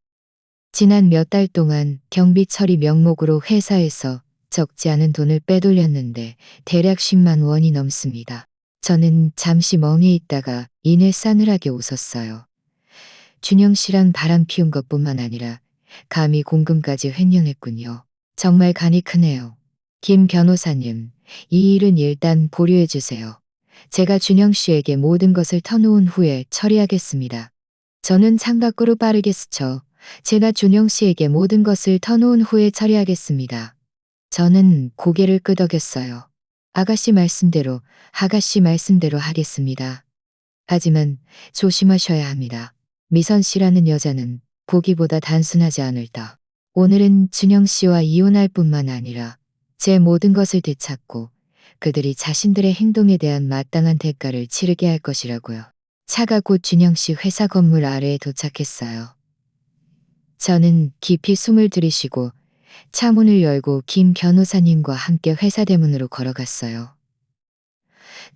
지난 몇 달 동안 경비 처리 명목으로 회사에서 적지 않은 돈을 빼돌렸는데 대략 10만 원이 넘습니다. 저는 잠시 멍해 있다가 이내 싸늘하게 웃었어요. 준영 씨랑 바람 피운 것뿐만 아니라 감히 공금까지 횡령했군요. 정말 간이 크네요. 김 변호사님, 이 일은 일단 보류해 주세요. 제가 준영 씨에게 모든 것을 터놓은 후에 처리하겠습니다. 저는 창밖으로 빠르게 스쳐 제가 준영 씨에게 모든 것을 터놓은 후에 처리하겠습니다. 저는 고개를 끄덕였어요. 아가씨 말씀대로 하겠습니다. 하지만 조심하셔야 합니다. 미선 씨라는 여자는 보기보다 단순하지 않을다. 오늘은 준영 씨와 이혼할 뿐만 아니라 제 모든 것을 되찾고 그들이 자신들의 행동에 대한 마땅한 대가를 치르게 할 것이라고요. 차가 곧 준영 씨 회사 건물 아래에 도착했어요. 저는 깊이 숨을 들이쉬고 차문을 열고 김 변호사님과 함께 회사 대문으로 걸어갔어요.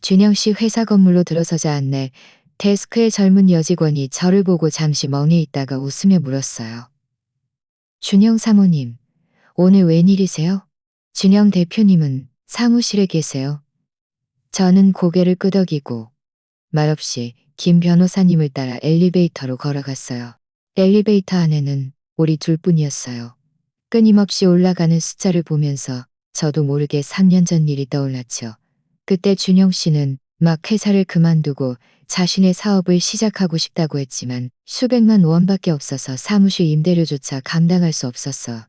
준영 씨 회사 건물로 들어서자 안내 데스크의 젊은 여직원이 저를 보고 잠시 멍해 있다가 웃으며 물었어요. 준영 사모님, 오늘 웬일이세요? 준영 대표님은 사무실에 계세요. 저는 고개를 끄덕이고 말없이 김 변호사님을 따라 엘리베이터로 걸어갔어요. 엘리베이터 안에는 우리 둘뿐이었어요. 끊임없이 올라가는 숫자를 보면서 저도 모르게 3년 전 일이 떠올랐죠. 그때 준영 씨는 막 회사를 그만두고 자신의 사업을 시작하고 싶다고 했지만 수백만 원밖에 없어서 사무실 임대료조차 감당할 수 없었어요.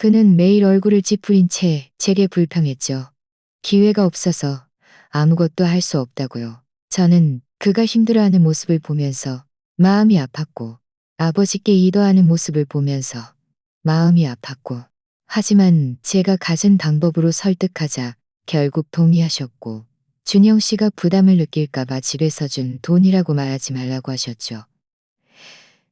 그는 매일 얼굴을 찌푸린 채 제게 불평했죠. 기회가 없어서 아무것도 할 수 없다고요. 저는 그가 힘들어하는 모습을 보면서 마음이 아팠고 아버지께 이도하는 모습을 보면서 마음이 아팠고 하지만 제가 가진 방법으로 설득하자 결국 동의하셨고 준영 씨가 부담을 느낄까봐 집에서 준 돈이라고 말하지 말라고 하셨죠.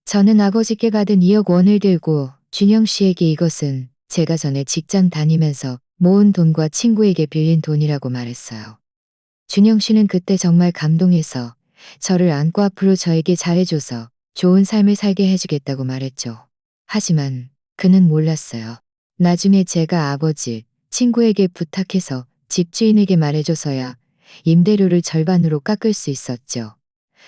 저는 아버지께 받은 2억 원을 들고 준영 씨에게 이것은 제가 전에 직장 다니면서 모은 돈과 친구에게 빌린 돈이라고 말했어요. 준영 씨는 그때 정말 감동해서 저를 안고 앞으로 저에게 잘해줘서 좋은 삶을 살게 해주겠다고 말했죠. 하지만 그는 몰랐어요. 나중에 제가 아버지, 친구에게 부탁해서 집주인에게 말해줘서야 임대료를 절반으로 깎을 수 있었죠.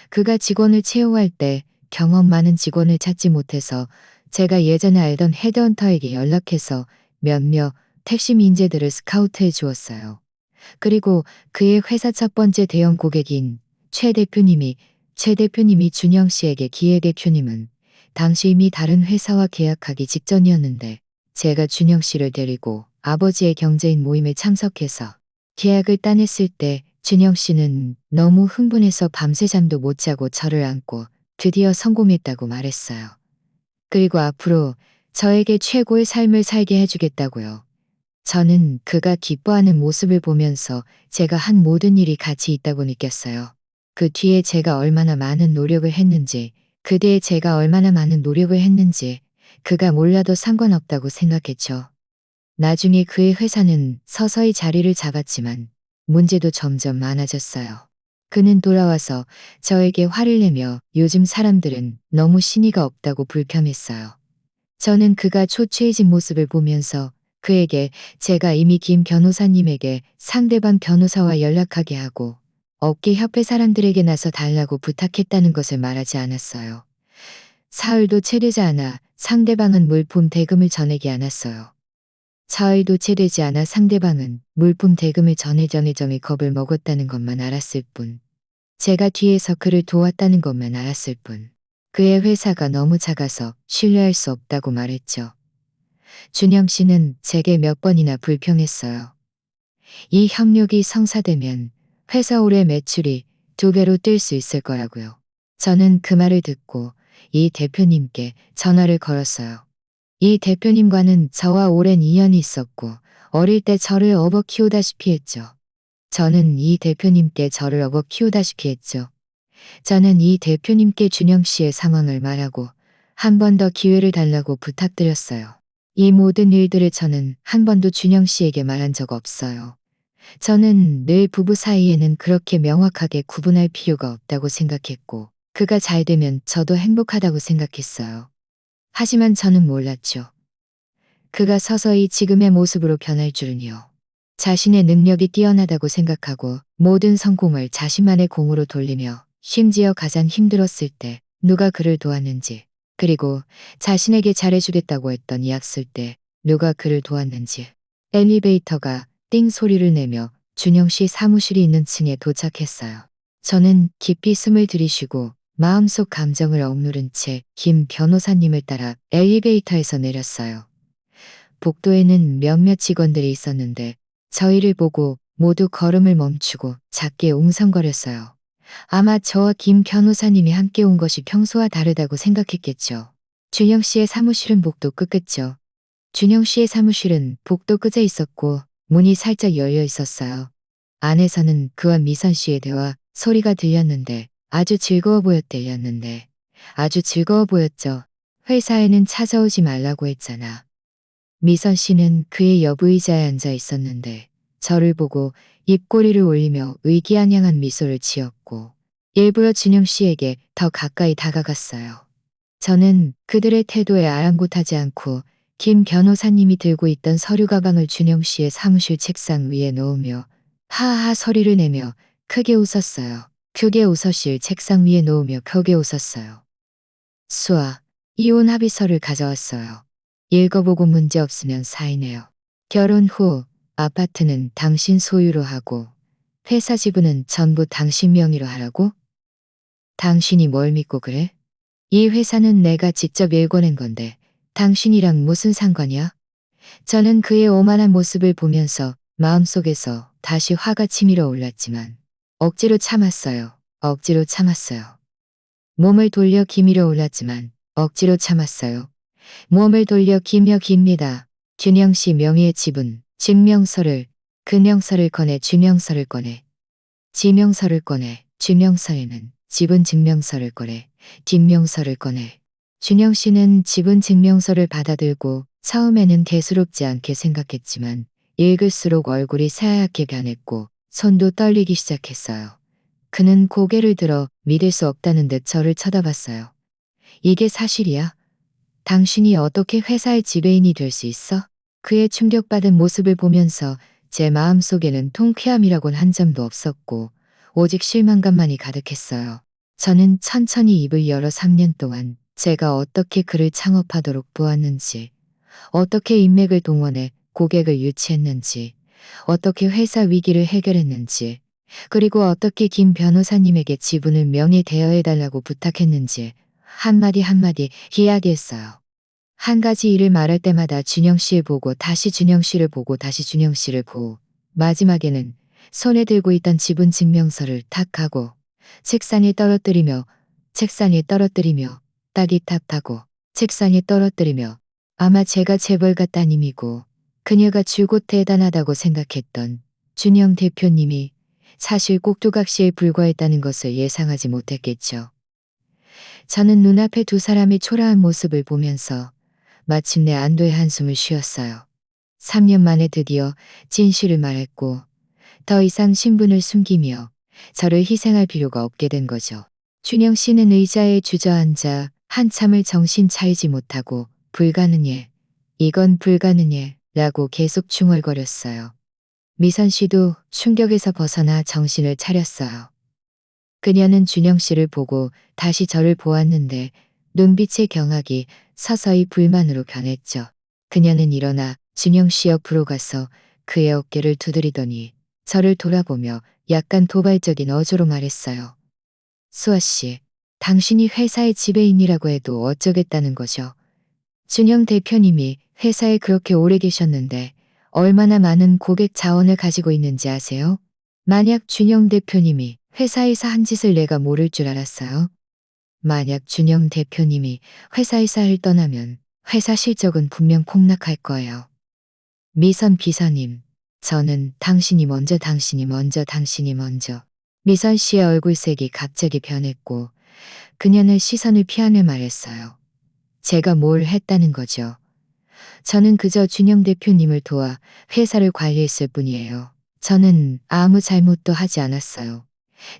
그가 직원을 채용할 때 경험 많은 직원을 찾지 못해서 제가 예전에 알던 헤드헌터에게 연락해서 몇몇 택시 민재들을 스카우트해 주었어요. 그리고 그의 회사 첫 번째 대형 고객인 최 대표님이 준영 씨에게 기획대표님은 당시 이미 다른 회사와 계약하기 직전이었는데 제가 준영 씨를 데리고 아버지의 경제인 모임에 참석해서 계약을 따냈을 때 준영 씨는 너무 흥분해서 밤새 잠도 못 자고 저를 안고 드디어 성공했다고 말했어요. 그리고 앞으로 저에게 최고의 삶을 살게 해주겠다고요. 저는 그가 기뻐하는 모습을 보면서 제가 한 모든 일이 가치 있다고 느꼈어요. 그 뒤에 제가 얼마나 많은 노력을 했는지, 그대에 제가 얼마나 많은 노력을 했는지 그가 몰라도 상관없다고 생각했죠. 나중에 그의 회사는 서서히 자리를 잡았지만 문제도 점점 많아졌어요. 그는 돌아와서 저에게 화를 내며 요즘 사람들은 너무 신의가 없다고 불평했어요. 저는 그가 초췌해진 모습을 보면서 그에게 제가 이미 김 변호사님에게 상대방 변호사와 연락하게 하고 업계협회 사람들에게 나서 달라고 부탁했다는 것을 말하지 않았어요. 사흘도 채되지 않아 상대방은 물품 대금을 전하지 않았어요. 사흘도 채되지 않아 상대방은 물품 대금을 전에 겁을 먹었다는 것만 알았을 뿐. 제가 뒤에서 그를 도왔다는 것만 알았을 뿐. 그의 회사가 너무 작아서 신뢰할 수 없다고 말했죠. 준영 씨는 제게 몇 번이나 불평했어요. 이 협력이 성사되면 회사 올해 매출이 2배로 뛸 수 있을 거라고요. 저는 그 말을 듣고 이 대표님께 전화를 걸었어요. 이 대표님과는 저와 오랜 인연이 있었고 어릴 때 저를 업어 키우다시피 했죠. 저는 이 대표님께 저를 업어 키우다시피 했죠. 저는 이 대표님께 준영 씨의 상황을 말하고 한 번 더 기회를 달라고 부탁드렸어요. 이 모든 일들을 저는 한 번도 준영 씨에게 말한 적 없어요. 저는 늘 부부 사이에는 그렇게 명확하게 구분할 필요가 없다고 생각했고 그가 잘 되면 저도 행복하다고 생각했어요. 하지만 저는 몰랐죠. 그가 서서히 지금의 모습으로 변할 줄은요. 자신의 능력이 뛰어나다고 생각하고 모든 성공을 자신만의 공으로 돌리며 심지어 가장 힘들었을 때 누가 그를 도왔는지 그리고 자신에게 잘해주겠다고 했던 약쓸 때 누가 그를 도왔는지 엘리베이터가 띵 소리를 내며 준영 씨 사무실이 있는 층에 도착했어요. 저는 깊이 숨을 들이쉬고 마음속 감정을 억누른 채 김 변호사님을 따라 엘리베이터에서 내렸어요. 복도에는 몇몇 직원들이 있었는데 저희를 보고 모두 걸음을 멈추고 작게 웅성거렸어요. 아마 저와 김 변호사님이 함께 온 것이 평소와 다르다고 생각했겠죠. 준영 씨의 사무실은 복도 끝겠죠. 준영 씨의 사무실은 복도 끝에 있었고 문이 살짝 열려 있었어요. 안에서는 그와 미선 씨의 대화 소리가 들렸는데 아주 즐거워 보였대였는데 아주 즐거워 보였죠. 회사에는 찾아오지 말라고 했잖아. 미선 씨는 그의 여부의자에 앉아 있었는데 저를 보고 입꼬리를 올리며 의기양양한 미소를 지었고 일부러 준영 씨에게 더 가까이 다가갔어요. 저는 그들의 태도에 아랑곳하지 않고 김 변호사님이 들고 있던 서류 가방을 준영 씨의 사무실 책상 위에 놓으며 하하 소리를 내며 크게 웃었어요. 크게 웃으실 책상 위에 놓으며 크게 웃었어요. 수아, 이혼 합의서를 가져왔어요. 읽어보고 문제 없으면 사인해요. 결혼 후 아파트는 당신 소유로 하고 회사 지분은 전부 당신 명의로 하라고? 당신이 뭘 믿고 그래? 이 회사는 내가 직접 일궈낸 건데 당신이랑 무슨 상관이야? 저는 그의 오만한 모습을 보면서 마음속에서 다시 화가 치밀어 올랐지만 억지로 참았어요. 억지로 참았어요. 몸을 돌려 기밀어 올랐지만 억지로 참았어요. 몸을 돌려 기며 깁니다. 준영 씨 명의의 지분, 증명서를, 금명서를 꺼내 주명서를 꺼내, 지명서를 꺼내, 주명서에는 지분 증명서를 꺼내, 뒷명서를 꺼내. 준영 씨는 지분 증명서를 받아들고 처음에는 대수롭지 않게 생각했지만 읽을수록 얼굴이 새하얗게 변했고 손도 떨리기 시작했어요. 그는 고개를 들어 믿을 수 없다는 듯 저를 쳐다봤어요. 이게 사실이야? 당신이 어떻게 회사의 지배인이 될 수 있어? 그의 충격받은 모습을 보면서 제 마음속에는 통쾌함이라곤 한 점도 없었고 오직 실망감만이 가득했어요. 저는 천천히 입을 열어 3년 동안 제가 어떻게 그를 창업하도록 보았는지, 어떻게 인맥을 동원해 고객을 유치했는지, 어떻게 회사 위기를 해결했는지, 그리고 어떻게 김 변호사님에게 지분을 명예대여해달라고 부탁했는지 한마디 한마디 이야기했어요. 한 가지 일을 말할 때마다 준영 씨를 보고 다시 준영 씨를 보고 다시 준영 씨를 보고 마지막에는 손에 들고 있던 지분 증명서를 탁 하고 책상에 떨어뜨리며 딸이 탁하고 책상에 떨어뜨리며 아마 제가 재벌가 따님이고 그녀가 줄곧 대단하다고 생각했던 준영 대표님이 사실 꼭두각시에 불과했다는 것을 예상하지 못했겠죠. 저는 눈앞에 두 사람의 초라한 모습을 보면서 마침내 안도의 한숨을 쉬었어요. 3년 만에 드디어 진실을 말했고 더 이상 신분을 숨기며 저를 희생할 필요가 없게 된 거죠. 준영 씨는 의자에 주저앉아 한참을 정신 차리지 못하고 불가능해, 이건 불가능해 라고 계속 중얼거렸어요. 미선 씨도 충격에서 벗어나 정신을 차렸어요. 그녀는 준영 씨를 보고 다시 저를 보았는데 눈빛의 경악이 서서히 불만으로 변했죠. 그녀는 일어나 준영 씨 옆으로 가서 그의 어깨를 두드리더니 저를 돌아보며 약간 도발적인 어조로 말했어요. 수아 씨, 당신이 회사의 지배인이라고 해도 어쩌겠다는 거죠. 준영 대표님이 회사에 그렇게 오래 계셨는데 얼마나 많은 고객 자원을 가지고 있는지 아세요? 만약 준영 대표님이 회사에서 한 짓을 내가 모를 줄 알았어요? 만약 준영 대표님이 회사에서 일 떠나면 회사 실적은 분명 폭락할 거예요. 미선 비서님, 저는 당신이 먼저 당신이 먼저. 미선 씨의 얼굴색이 갑자기 변했고 그녀는 시선을 피하며 말했어요. 제가 뭘 했다는 거죠. 저는 그저 준영 대표님을 도와 회사를 관리했을 뿐이에요. 저는 아무 잘못도 하지 않았어요.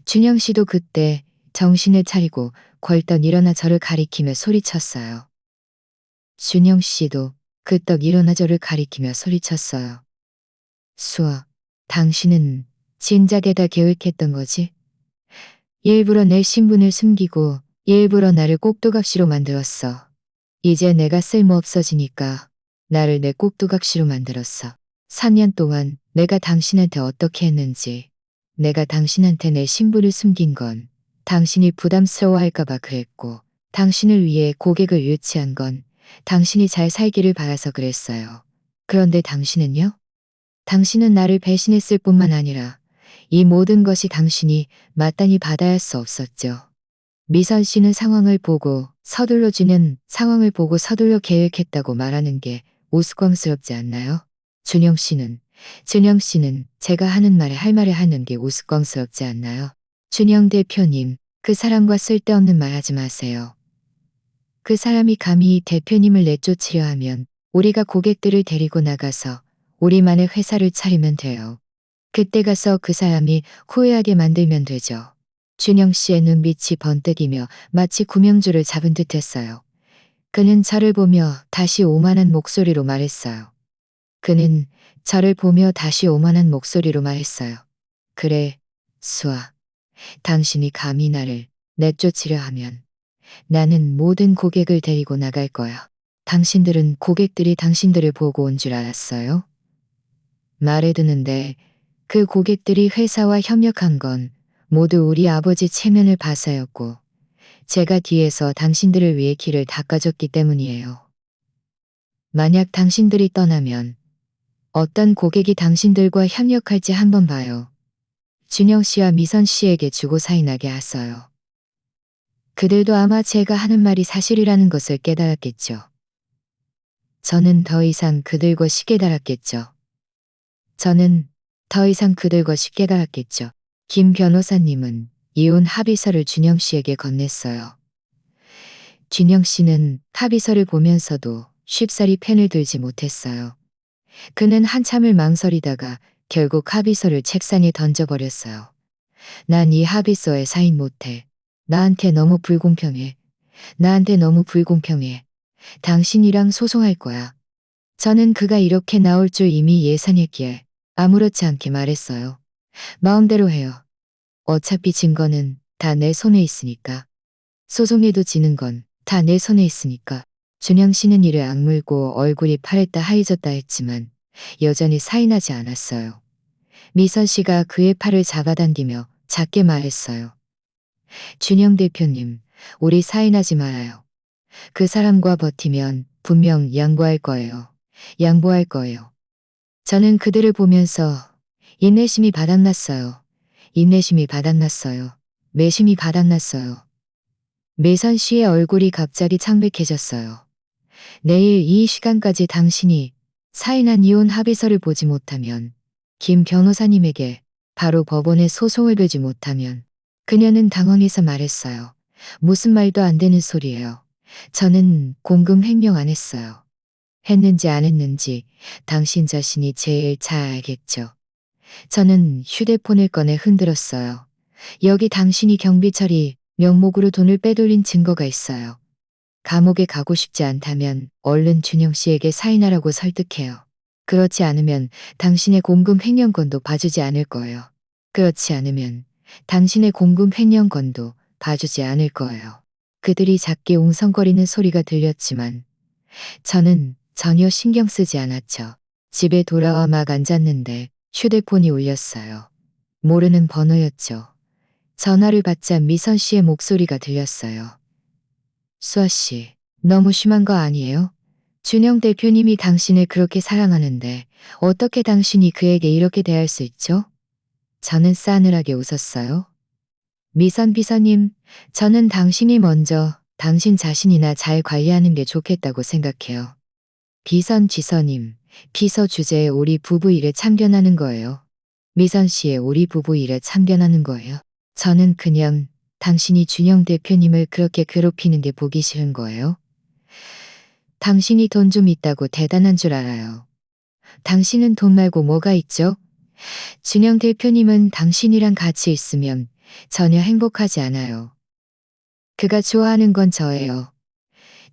준영 씨도 그때 정신을 차리고 걸떡 일어나 저를 가리키며 소리쳤어요. 준영 씨도 그떡 일어나 저를 가리키며 소리쳤어요. 수아, 당신은 진작에 다 계획했던 거지? 일부러 내 신분을 숨기고 일부러 나를 꼭두각시로 만들었어. 이제 내가 쓸모없어지니까 나를 내 꼭두각시로 만들었어. 4년 동안 내가 당신한테 어떻게 했는지, 내가 당신한테 내 신분을 숨긴 건 당신이 부담스러워할까봐 그랬고, 당신을 위해 고객을 유치한 건 당신이 잘 살기를 바라서 그랬어요. 그런데 당신은요? 당신은 나를 배신했을 뿐만 아니라 이 모든 것이 당신이 마땅히 받아야 할 수 없었죠. 미선 씨는 상황을 보고 서둘러 계획했다고 말하는 게 우스꽝스럽지 않나요? 준영 씨는 제가 하는 말에 할 말을 하는 게 우스꽝스럽지 않나요? 준영 대표님, 그 사람과 쓸데없는 말 하지 마세요. 그 사람이 감히 대표님을 내쫓으려 하면 우리가 고객들을 데리고 나가서 우리만의 회사를 차리면 돼요. 그때 가서 그 사람이 후회하게 만들면 되죠. 준영 씨의 눈빛이 번뜩이며 마치 구명조를 잡은 듯 했어요. 그는 저를 보며 다시 오만한 목소리로 말했어요. 그래, 수아. 당신이 감히 나를 내쫓으려 하면 나는 모든 고객을 데리고 나갈 거야. 당신들은 고객들이 당신들을 보고 온 줄 알았어요? 말에 드는데 그 고객들이 회사와 협력한 건 모두 우리 아버지 체면을 봐서였고 제가 뒤에서 당신들을 위해 길을 닦아줬기 때문이에요. 만약 당신들이 떠나면 어떤 고객이 당신들과 협력할지 한번 봐요. 준영 씨와 미선 씨에게 주고 사인하게 했어요. 그들도 아마 제가 하는 말이 사실이라는 것을 깨달았겠죠. 저는 더 이상 그들과 쉽게 달았겠죠. 저는 더 이상 그들과 쉽게 달았겠죠. 김 변호사님은 이혼 합의서를 준영 씨에게 건넸어요. 준영 씨는 합의서를 보면서도 쉽사리 펜을 들지 못했어요. 그는 한참을 망설이다가 결국 합의서를 책상에 던져버렸어요. 난 이 합의서에 사인 못해. 나한테 너무 불공평해. 나한테 너무 불공평해. 당신이랑 소송할 거야. 저는 그가 이렇게 나올 줄 이미 예상했기에 아무렇지 않게 말했어요. 마음대로 해요. 어차피 증거는 다 내 손에 있으니까. 소송에도 지는 건 다 내 손에 있으니까. 준영 씨는 이를 악물고 얼굴이 파랬다 하얘졌다 했지만 여전히 사인하지 않았어요. 미선 씨가 그의 팔을 잡아당기며 작게 말했어요. 준영 대표님, 우리 사인하지 말아요. 그 사람과 버티면 분명 양보할 거예요. 양보할 거예요. 저는 그들을 보면서 인내심이 바닥났어요. 인내심이 바닥났어요. 매심이 바닥났어요. 매선 씨의 얼굴이 갑자기 창백해졌어요. 내일 이 시간까지 당신이 사인한 이혼 합의서를 보지 못하면, 김 변호사님에게 바로 법원에 소송을 걸지 못하면, 그녀는 당황해서 말했어요. 무슨 말도 안 되는 소리예요. 저는 공금 횡령 안 했어요. 했는지 안 했는지 당신 자신이 제일 잘 알겠죠. 저는 휴대폰을 꺼내 흔들었어요. 여기 당신이 경비처리 명목으로 돈을 빼돌린 증거가 있어요. 감옥에 가고 싶지 않다면 얼른 준영 씨에게 사인하라고 설득해요. 그렇지 않으면 당신의 공금 횡령건도 봐주지 않을 거예요. 그렇지 않으면 당신의 공금 횡령건도 봐주지 않을 거예요. 그들이 작게 웅성거리는 소리가 들렸지만 저는 전혀 신경 쓰지 않았죠. 집에 돌아와 막 앉았는데 휴대폰이 울렸어요. 모르는 번호였죠. 전화를 받자 미선 씨의 목소리가 들렸어요. 수아 씨, 너무 심한 거 아니에요? 준영 대표님이 당신을 그렇게 사랑하는데 어떻게 당신이 그에게 이렇게 대할 수 있죠? 저는 싸늘하게 웃었어요. 미선 비서님, 저는 당신이 먼저 당신 자신이나 잘 관리하는 게 좋겠다고 생각해요. 비선 지서님, 비서 주제에 우리 부부 일에 참견하는 거예요. 미선 씨의 우리 부부 일에 참견하는 거예요. 저는 그냥 당신이 준영 대표님을 그렇게 괴롭히는 게 보기 싫은 거예요. 당신이 돈 좀 있다고 대단한 줄 알아요. 당신은 돈 말고 뭐가 있죠? 준영 대표님은 당신이랑 같이 있으면 전혀 행복하지 않아요. 그가 좋아하는 건 저예요.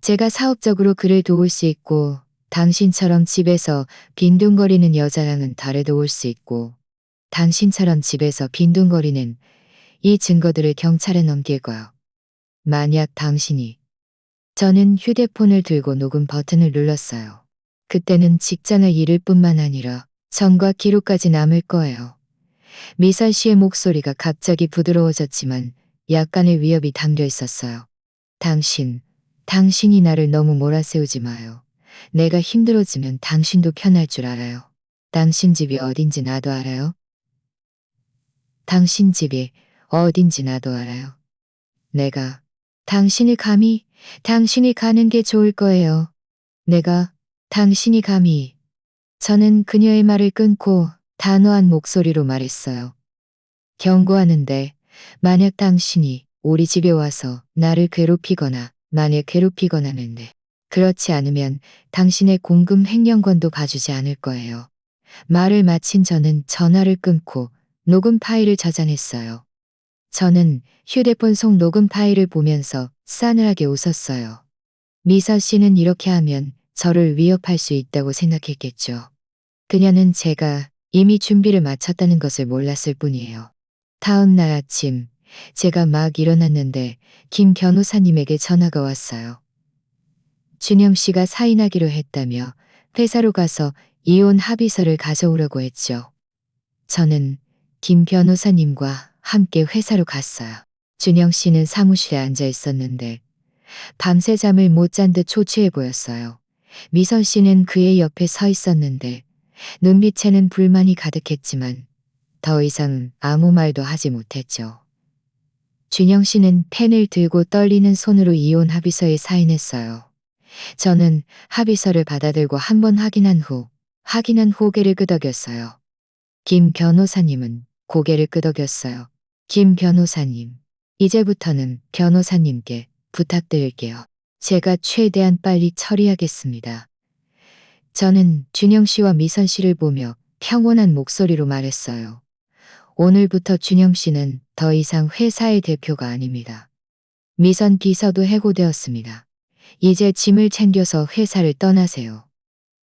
제가 사업적으로 그를 도울 수 있고 당신처럼 집에서 빈둥거리는 여자랑은 다를 도울 수 있고 당신처럼 집에서 빈둥거리는 이 증거들을 경찰에 넘길 거요. 만약 당신이 저는 휴대폰을 들고 녹음 버튼을 눌렀어요. 그때는 직장을 잃을 뿐만 아니라 전과 기록까지 남을 거예요. 미선 씨의 목소리가 갑자기 부드러워졌지만 약간의 위협이 담겨 있었어요. 당신이 나를 너무 몰아세우지 마요. 내가 힘들어지면 당신도 편할 줄 알아요. 당신 집이 어딘지 나도 알아요. 당신 집이 어딘지 나도 알아요. 내가 당신이 가는 게 좋을 거예요. 당신이 감히. 저는 그녀의 말을 끊고 단호한 목소리로 말했어요. 경고하는데 만약 당신이 우리 집에 와서 나를 괴롭히거나 만약 괴롭히거나는데 그렇지 않으면 당신의 공금 횡령건도 봐주지 않을 거예요. 말을 마친 저는 전화를 끊고 녹음 파일을 저장했어요. 저는 휴대폰 속 녹음 파일을 보면서 싸늘하게 웃었어요. 미서 씨는 이렇게 하면 저를 위협할 수 있다고 생각했겠죠. 그녀는 제가 이미 준비를 마쳤다는 것을 몰랐을 뿐이에요. 다음 날 아침 제가 막 일어났는데 김 변호사님에게 전화가 왔어요. 준영 씨가 사인하기로 했다며 회사로 가서 이혼 합의서를 가져오려고 했죠. 저는 김 변호사님과 함께 회사로 갔어요. 준영 씨는 사무실에 앉아 있었는데 밤새 잠을 못 잔 듯 초췌해 보였어요. 미선 씨는 그의 옆에 서 있었는데 눈빛에는 불만이 가득했지만 더 이상 아무 말도 하지 못했죠. 준영 씨는 펜을 들고 떨리는 손으로 이혼 합의서에 사인했어요. 저는 합의서를 받아들고 한 번 확인한 후 고개를 끄덕였어요. 김 변호사님은 고개를 끄덕였어요. 김 변호사님, 이제부터는 변호사님께 부탁드릴게요. 제가 최대한 빨리 처리하겠습니다. 저는 준영 씨와 미선 씨를 보며 평온한 목소리로 말했어요. 오늘부터 준영 씨는 더 이상 회사의 대표가 아닙니다. 미선 비서도 해고되었습니다. 이제 짐을 챙겨서 회사를 떠나세요.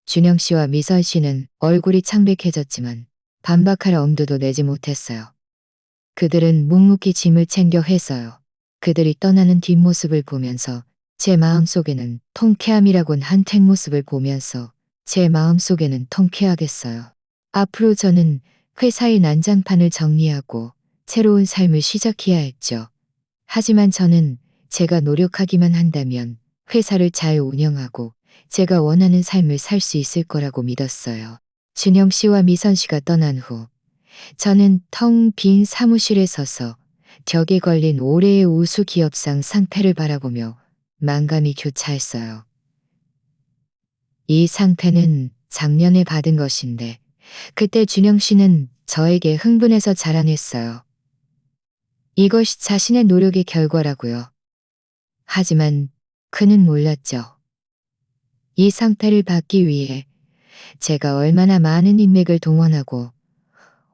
준영 씨와 미선 씨는 얼굴이 창백해졌지만 반박할 엄두도 내지 못했어요. 그들은 묵묵히 짐을 챙겨 했어요. 그들이 떠나는 뒷모습을 보면서 제 마음속에는 통쾌함이라곤 한택 모습을 보면서 제 마음속에는 통쾌하겠어요. 앞으로 저는 회사의 난장판을 정리하고 새로운 삶을 시작해야 했죠. 하지만 저는 제가 노력하기만 한다면 회사를 잘 운영하고 제가 원하는 삶을 살 수 있을 거라고 믿었어요. 준영 씨와 미선 씨가 떠난 후 저는 텅 빈 사무실에 서서 벽에 걸린 올해의 우수 기업상 상패를 바라보며 만감이 교차했어요. 이 상패는 작년에 받은 것인데 그때 준영 씨는 저에게 흥분해서 자랑했어요. 이것이 자신의 노력의 결과라고요. 하지만 그는 몰랐죠. 이 상패를 받기 위해 제가 얼마나 많은 인맥을 동원하고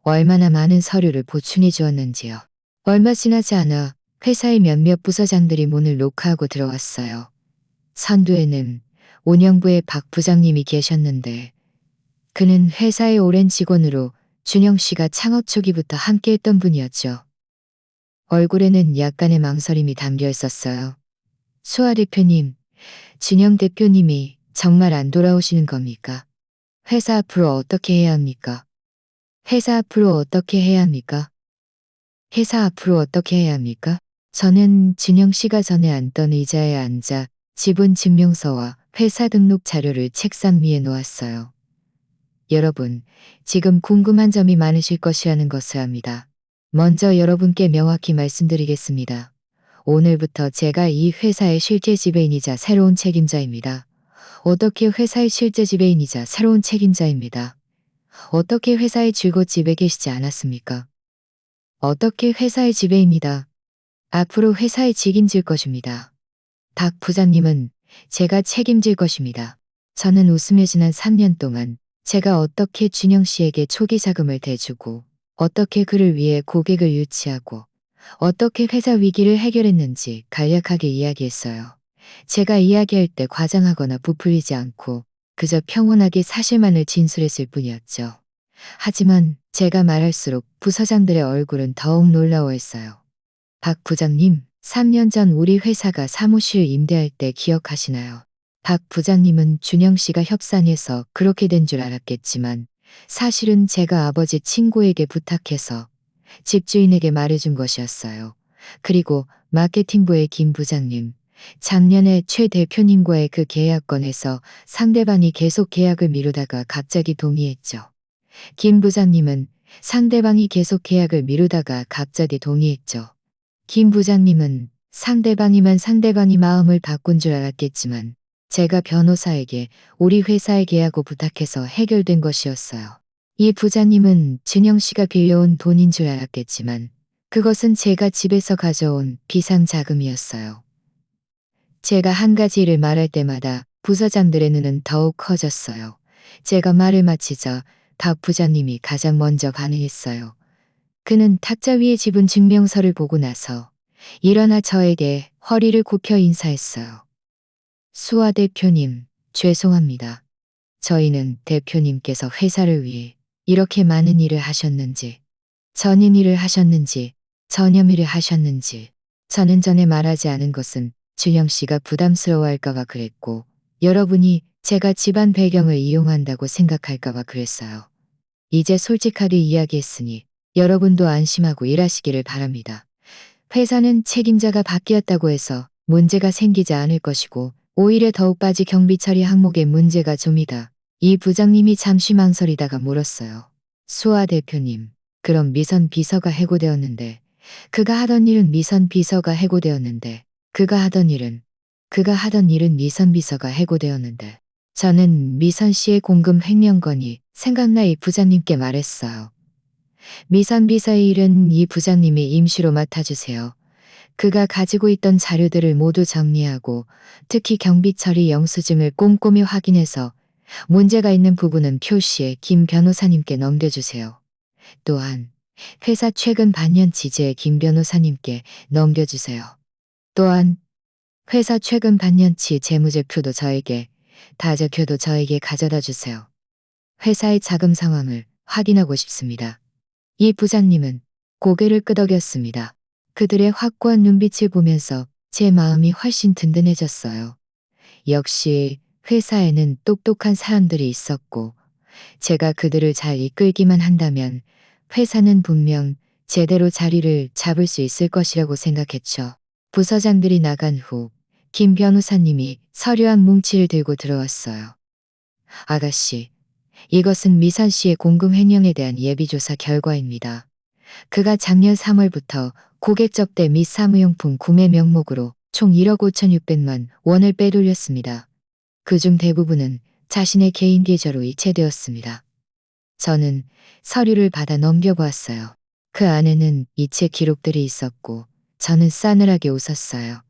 얼마나 많은 서류를 보충해 주었는지요. 얼마 지나지 않아 회사의 몇몇 부서장들이 문을 녹화하고 들어왔어요. 선두에는 운영부의 박 부장님이 계셨는데 그는 회사의 오랜 직원으로 준영 씨가 창업 초기부터 함께했던 분이었죠. 얼굴에는 약간의 망설임이 담겨 있었어요. 수아 대표님, 준영 대표님이 정말 안 돌아오시는 겁니까? 회사 앞으로 어떻게 해야 합니까? 회사 앞으로 어떻게 해야 합니까? 회사 앞으로 어떻게 해야 합니까? 저는 준영 씨가 전에 앉던 의자에 앉아 지분 증명서와 회사 등록 자료를 책상 위에 놓았어요. 여러분, 지금 궁금한 점이 많으실 것이라는 것을 압니다. 먼저 여러분께 명확히 말씀드리겠습니다. 오늘부터 제가 이 회사의 실제 지배인이자 새로운 책임자입니다. 어떻게 회사의 실제 지배인이자 새로운 책임자입니다. 어떻게 회사의 줄곧 집에 계시지 않았습니까? 어떻게 회사의 지배입니다. 앞으로 회사에 책임질 것입니다. 박 부장님은 제가 책임질 것입니다. 저는 웃으며 지난 3년 동안 제가 어떻게 준영 씨에게 초기 자금을 대주고 어떻게 그를 위해 고객을 유치하고 어떻게 회사 위기를 해결했는지 간략하게 이야기했어요. 제가 이야기할 때 과장하거나 부풀리지 않고 그저 평온하게 사실만을 진술했을 뿐이었죠. 하지만 제가 말할수록 부서장들의 얼굴은 더욱 놀라워했어요. 박 부장님, 3년 전 우리 회사가 사무실 임대할 때 기억하시나요? 박 부장님은 준영 씨가 협상해서 그렇게 된 줄 알았겠지만 사실은 제가 아버지 친구에게 부탁해서 집주인에게 말해준 것이었어요. 그리고 마케팅부의 김 부장님, 작년에 최 대표님과의 그 계약건에서 상대방이 계속 계약을 미루다가 갑자기 동의했죠. 김 부장님은 상대방이 계속 계약을 미루다가 갑자기 동의했죠. 김 부장님은 상대방이 마음을 바꾼 줄 알았겠지만 제가 변호사에게 우리 회사에 계약을 부탁해서 해결된 것이었어요. 이 부자님은 준영 씨가 빌려온 돈인 줄 알았겠지만 그것은 제가 집에서 가져온 비상자금이었어요. 제가 한 가지 일을 말할 때마다 부서장들의 눈은 더욱 커졌어요. 제가 말을 마치자 박 부장님이 가장 먼저 반응했어요. 그는 탁자 위의 지분 증명서를 보고 나서 일어나 저에게 허리를 굽혀 인사했어요. 수아 대표님, 죄송합니다. 저희는 대표님께서 회사를 위해 이렇게 많은 일을 하셨는지, 전임 일을 하셨는지, 전염 일을 하셨는지, 저는 전에 말하지 않은 것은 준영 씨가 부담스러워할까봐 그랬고, 여러분이 제가 집안 배경을 이용한다고 생각할까봐 그랬어요. 이제 솔직하게 이야기했으니 여러분도 안심하고 일하시기를 바랍니다. 회사는 책임자가 바뀌었다고 해서 문제가 생기지 않을 것이고 오히려 더욱 빠지 경비 처리 항목에 문제가 좀이다. 이 부장님이 잠시 망설이다가 물었어요. 수아 대표님, 그럼 미선 비서가 해고되었는데, 그가 하던 일은 미선 비서가 해고되었는데, 그가 하던 일은 미선 비서가 해고되었는데, 저는 미선 씨의 공금 횡령 건이 생각나 이 부장님께 말했어요. 미선 비서의 일은 이 부장님이 임시로 맡아주세요. 그가 가지고 있던 자료들을 모두 정리하고 특히 경비 처리 영수증을 꼼꼼히 확인해서 문제가 있는 부분은 표시해 김 변호사님께 넘겨주세요. 또한 회사 최근 반년 지지의 김 변호사님께 넘겨주세요. 또한 회사 최근 반년치 재무제표도 저에게, 다저표도 저에게 가져다 주세요. 회사의 자금 상황을 확인하고 싶습니다. 이 부장님은 고개를 끄덕였습니다. 그들의 확고한 눈빛을 보면서 제 마음이 훨씬 든든해졌어요. 역시 회사에는 똑똑한 사람들이 있었고 제가 그들을 잘 이끌기만 한다면 회사는 분명 제대로 자리를 잡을 수 있을 것이라고 생각했죠. 부서장들이 나간 후 김 변호사님이 서류 한 뭉치를 들고 들어왔어요. 아가씨, 이것은 미선 씨의 공금 횡령에 대한 예비조사 결과입니다. 그가 작년 3월부터 고객 접대 및 사무용품 구매 명목으로 총 1억 5,600만 원을 빼돌렸습니다. 그중 대부분은 자신의 개인 계좌로 이체되었습니다. 저는 서류를 받아 넘겨보았어요. 그 안에는 이체 기록들이 있었고 저는 싸늘하게 웃었어요.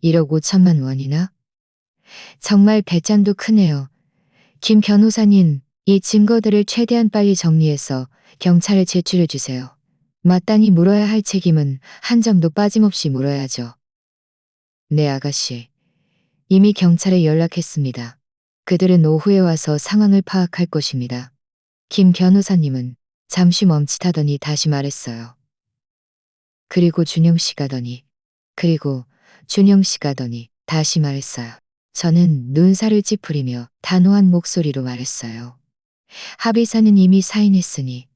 1억 5천만 원이나? 정말 배짱도 크네요. 김 변호사님, 이 증거들을 최대한 빨리 정리해서 경찰에 제출해 주세요. 마땅히 물어야 할 책임은 한 점도 빠짐없이 물어야죠. 네, 아가씨. 이미 경찰에 연락했습니다. 그들은 오후에 와서 상황을 파악할 것입니다. 김 변호사님은 잠시 멈칫하더니 다시 말했어요. 그리고 준영 씨가더니 다시 말했어요. 저는 눈살을 찌푸리며 단호한 목소리로 말했어요. 합의서는 이미 사인했으니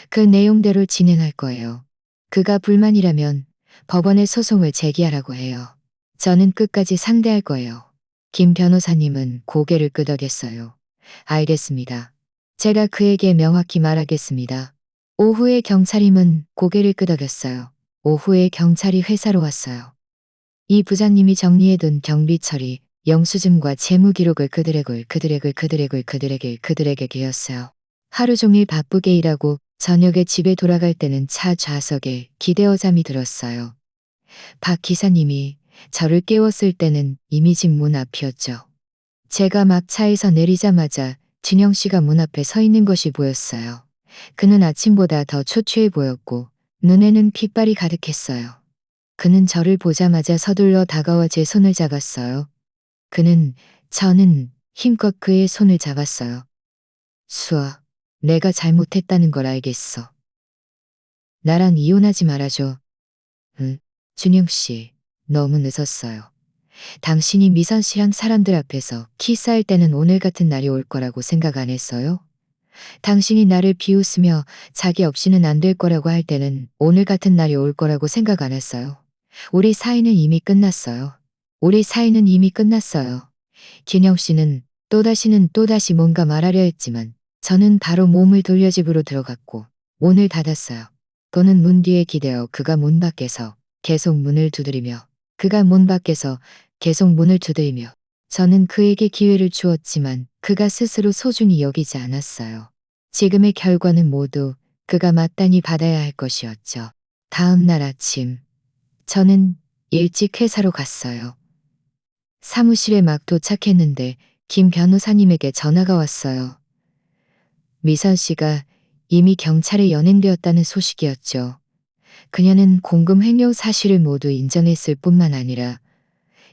그 내용대로 진행할 거예요. 그가 불만이라면 법원에 소송을 제기하라고 해요. 저는 끝까지 상대할 거예요. 김 변호사님은 고개를 끄덕였어요. 알겠습니다. 제가 그에게 명확히 말하겠습니다. 오후에 경찰임은 고개를 끄덕였어요. 오후에 경찰이 회사로 왔어요. 이 부장님이 정리해둔 경비 처리, 영수증과 재무 기록을 그들에게 개었어요. 하루 종일 바쁘게 일하고 저녁에 집에 돌아갈 때는 차 좌석에 기대어 잠이 들었어요. 박 기사님이 저를 깨웠을 때는 이미 집 문 앞이었죠. 제가 막 차에서 내리자마자 준영 씨가 문 앞에 서 있는 것이 보였어요. 그는 아침보다 더 초췌해 보였고 눈에는 핏발이 가득했어요. 그는 저를 보자마자 서둘러 다가와 제 손을 잡았어요. 저는 힘껏 그의 손을 잡았어요. 수아, 내가 잘못했다는 걸 알겠어. 나랑 이혼하지 말아줘. 응, 준영 씨, 너무 늦었어요. 당신이 미선 씨랑 사람들 앞에서 키스할 때는 오늘 같은 날이 올 거라고 생각 안 했어요? 당신이 나를 비웃으며 자기 없이는 안 될 거라고 할 때는 오늘 같은 날이 올 거라고 생각 안 했어요. 우리 사이는 이미 끝났어요. 준영 씨는 또다시 뭔가 말하려 했지만 저는 바로 몸을 돌려 집으로 들어갔고 문을 닫았어요. 또는 문 뒤에 기대어 그가 문 밖에서 계속 문을 두드리며 저는 그에게 기회를 주었지만 그가 스스로 소중히 여기지 않았어요. 지금의 결과는 모두 그가 마땅히 받아야 할 것이었죠. 다음 날 아침 저는 일찍 회사로 갔어요. 사무실에 막 도착했는데 김 변호사님에게 전화가 왔어요. 미선 씨가 이미 경찰에 연행되었다는 소식이었죠. 그녀는 공금 횡령 사실을 모두 인정했을 뿐만 아니라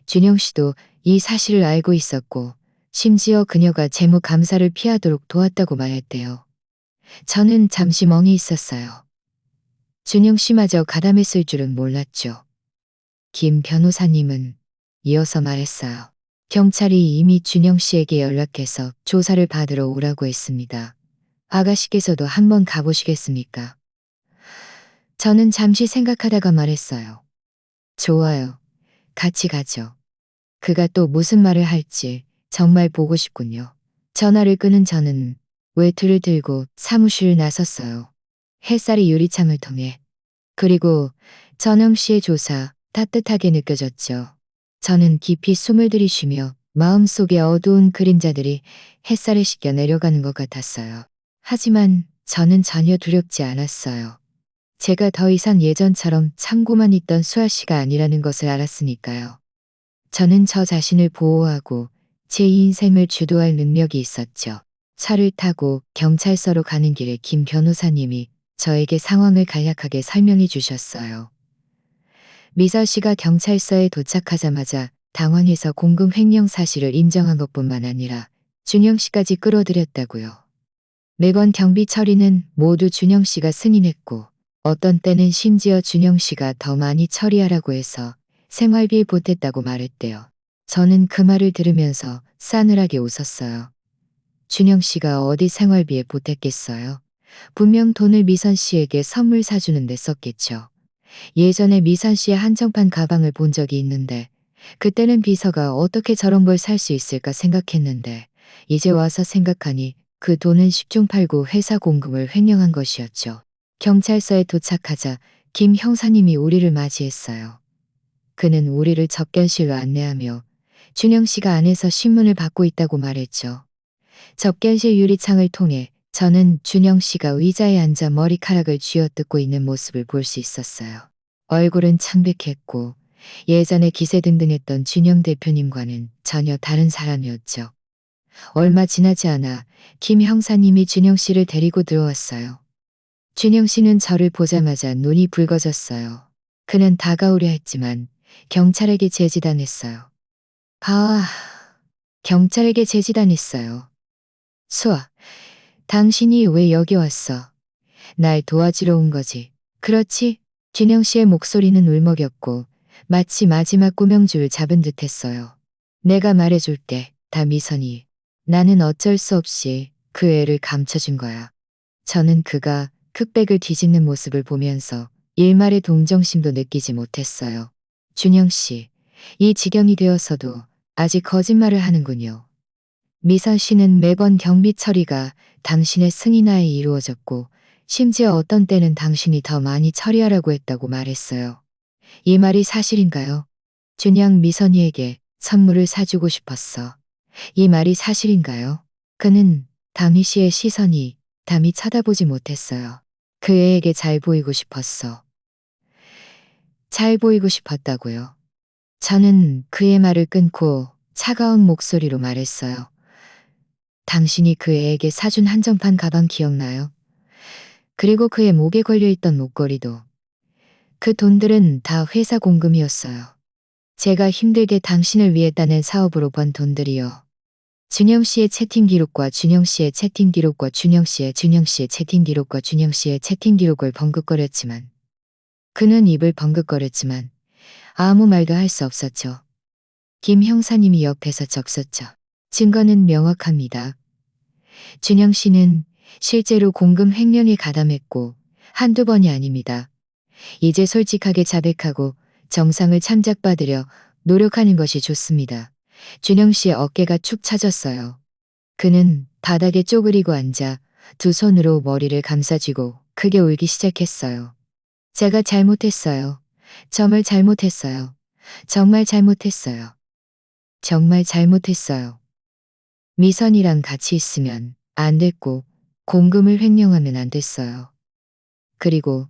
준영 씨도 이 사실을 알고 있었고 심지어 그녀가 재무 감사를 피하도록 도왔다고 말했대요. 저는 잠시 멍해 있었어요. 준영 씨마저 가담했을 줄은 몰랐죠. 김 변호사님은 이어서 말했어요. 경찰이 이미 준영 씨에게 연락해서 조사를 받으러 오라고 했습니다. 아가씨께서도 한번 가보시겠습니까? 저는 잠시 생각하다가 말했어요. 좋아요. 같이 가죠. 그가 또 무슨 말을 할지 정말 보고 싶군요. 전화를 끄는 저는 외투를 들고 사무실을 나섰어요. 햇살이 유리창을 통해. 그리고 전영 씨의 조사 따뜻하게 느껴졌죠. 저는 깊이 숨을 들이쉬며 마음속의 어두운 그림자들이 햇살에 씻겨 내려가는 것 같았어요. 하지만 저는 전혀 두렵지 않았어요. 제가 더 이상 예전처럼 참고만 있던 수아 씨가 아니라는 것을 알았으니까요. 저는 저 자신을 보호하고 제 인생을 주도할 능력이 있었죠. 차를 타고 경찰서로 가는 길에 김 변호사님이 저에게 상황을 간략하게 설명해 주셨어요. 미서 씨가 경찰서에 도착하자마자 당황해서 공금 횡령 사실을 인정한 것뿐만 아니라 준영 씨까지 끌어들였다고요. 매번 경비 처리는 모두 준영 씨가 승인했고 어떤 때는 심지어 준영 씨가 더 많이 처리하라고 해서 생활비에 보탰다고 말했대요. 저는 그 말을 들으면서 싸늘하게 웃었어요. 준영 씨가 어디 생활비에 보탰겠어요? 분명 돈을 미선 씨에게 선물 사주는 데 썼겠죠. 예전에 미선 씨의 한정판 가방을 본 적이 있는데 그때는 비서가 어떻게 저런 걸 살 수 있을까 생각했는데 이제 와서 생각하니 그 돈은 10중 8구 회사 공금을 횡령한 것이었죠. 경찰서에 도착하자 김 형사님이 우리를 맞이했어요. 그는 우리를 접견실로 안내하며 준영 씨가 안에서 신문을 받고 있다고 말했죠. 접견실 유리창을 통해 저는 준영 씨가 의자에 앉아 머리카락을 쥐어뜯고 있는 모습을 볼 수 있었어요. 얼굴은 창백했고 예전에 기세등등했던 준영 대표님과는 전혀 다른 사람이었죠. 얼마 지나지 않아 김 형사님이 준영 씨를 데리고 들어왔어요. 준영 씨는 저를 보자마자 눈이 붉어졌어요. 그는 다가오려 했지만 경찰에게 제지당했어요. 아, 경찰에게 제지당했어요. 수아, 당신이 왜 여기 왔어? 날 도와주러 온 거지. 그렇지? 준영 씨의 목소리는 울먹였고 마치 마지막 구명줄 잡은 듯 했어요. 내가 말해줄게, 다 미선이. 나는 어쩔 수 없이 그 애를 감춰준 거야. 저는 그가 흑백을 뒤집는 모습을 보면서 일말의 동정심도 느끼지 못했어요. 준영 씨, 이 지경이 되어서도 아직 거짓말을 하는군요. 미선 씨는 매번 경비 처리가 당신의 승인하에 이루어졌고 심지어 어떤 때는 당신이 더 많이 처리하라고 했다고 말했어요. 이 말이 사실인가요? 준영 미선이에게 선물을 사주고 싶었어. 이 말이 사실인가요? 그는 다미 씨의 시선이 담이 쳐다보지 못했어요. 그 애에게 잘 보이고 싶었어. 잘 보이고 싶었다고요. 저는 그의 말을 끊고 차가운 목소리로 말했어요. 당신이 그 애에게 사준 한정판 가방 기억나요? 그리고 그의 목에 걸려있던 목걸이도. 그 돈들은 다 회사 공금이었어요. 제가 힘들게 당신을 위해 따낸 사업으로 번 돈들이요. 준영 씨의 채팅 기록과 준영 씨의 채팅 기록과 준영 씨의 채팅 기록과 준영 씨의 채팅 기록을 번긋거렸지만 그는 입을 번긋거렸지만 아무 말도 할 수 없었죠. 김 형사님이 옆에서 적섰죠. 증거는 명확합니다. 준영 씨는 실제로 공금 횡령에 가담했고 한두 번이 아닙니다. 이제 솔직하게 자백하고 정상을 참작받으려 노력하는 것이 좋습니다. 준영 씨의 어깨가 축 처졌어요. 그는 바닥에 쪼그리고 앉아 두 손으로 머리를 감싸쥐고 크게 울기 시작했어요. 제가 잘못했어요. 정말 잘못했어요. 정말 잘못했어요. 정말 잘못했어요. 미선이랑 같이 있으면 안 됐고 공금을 횡령하면 안 됐어요. 그리고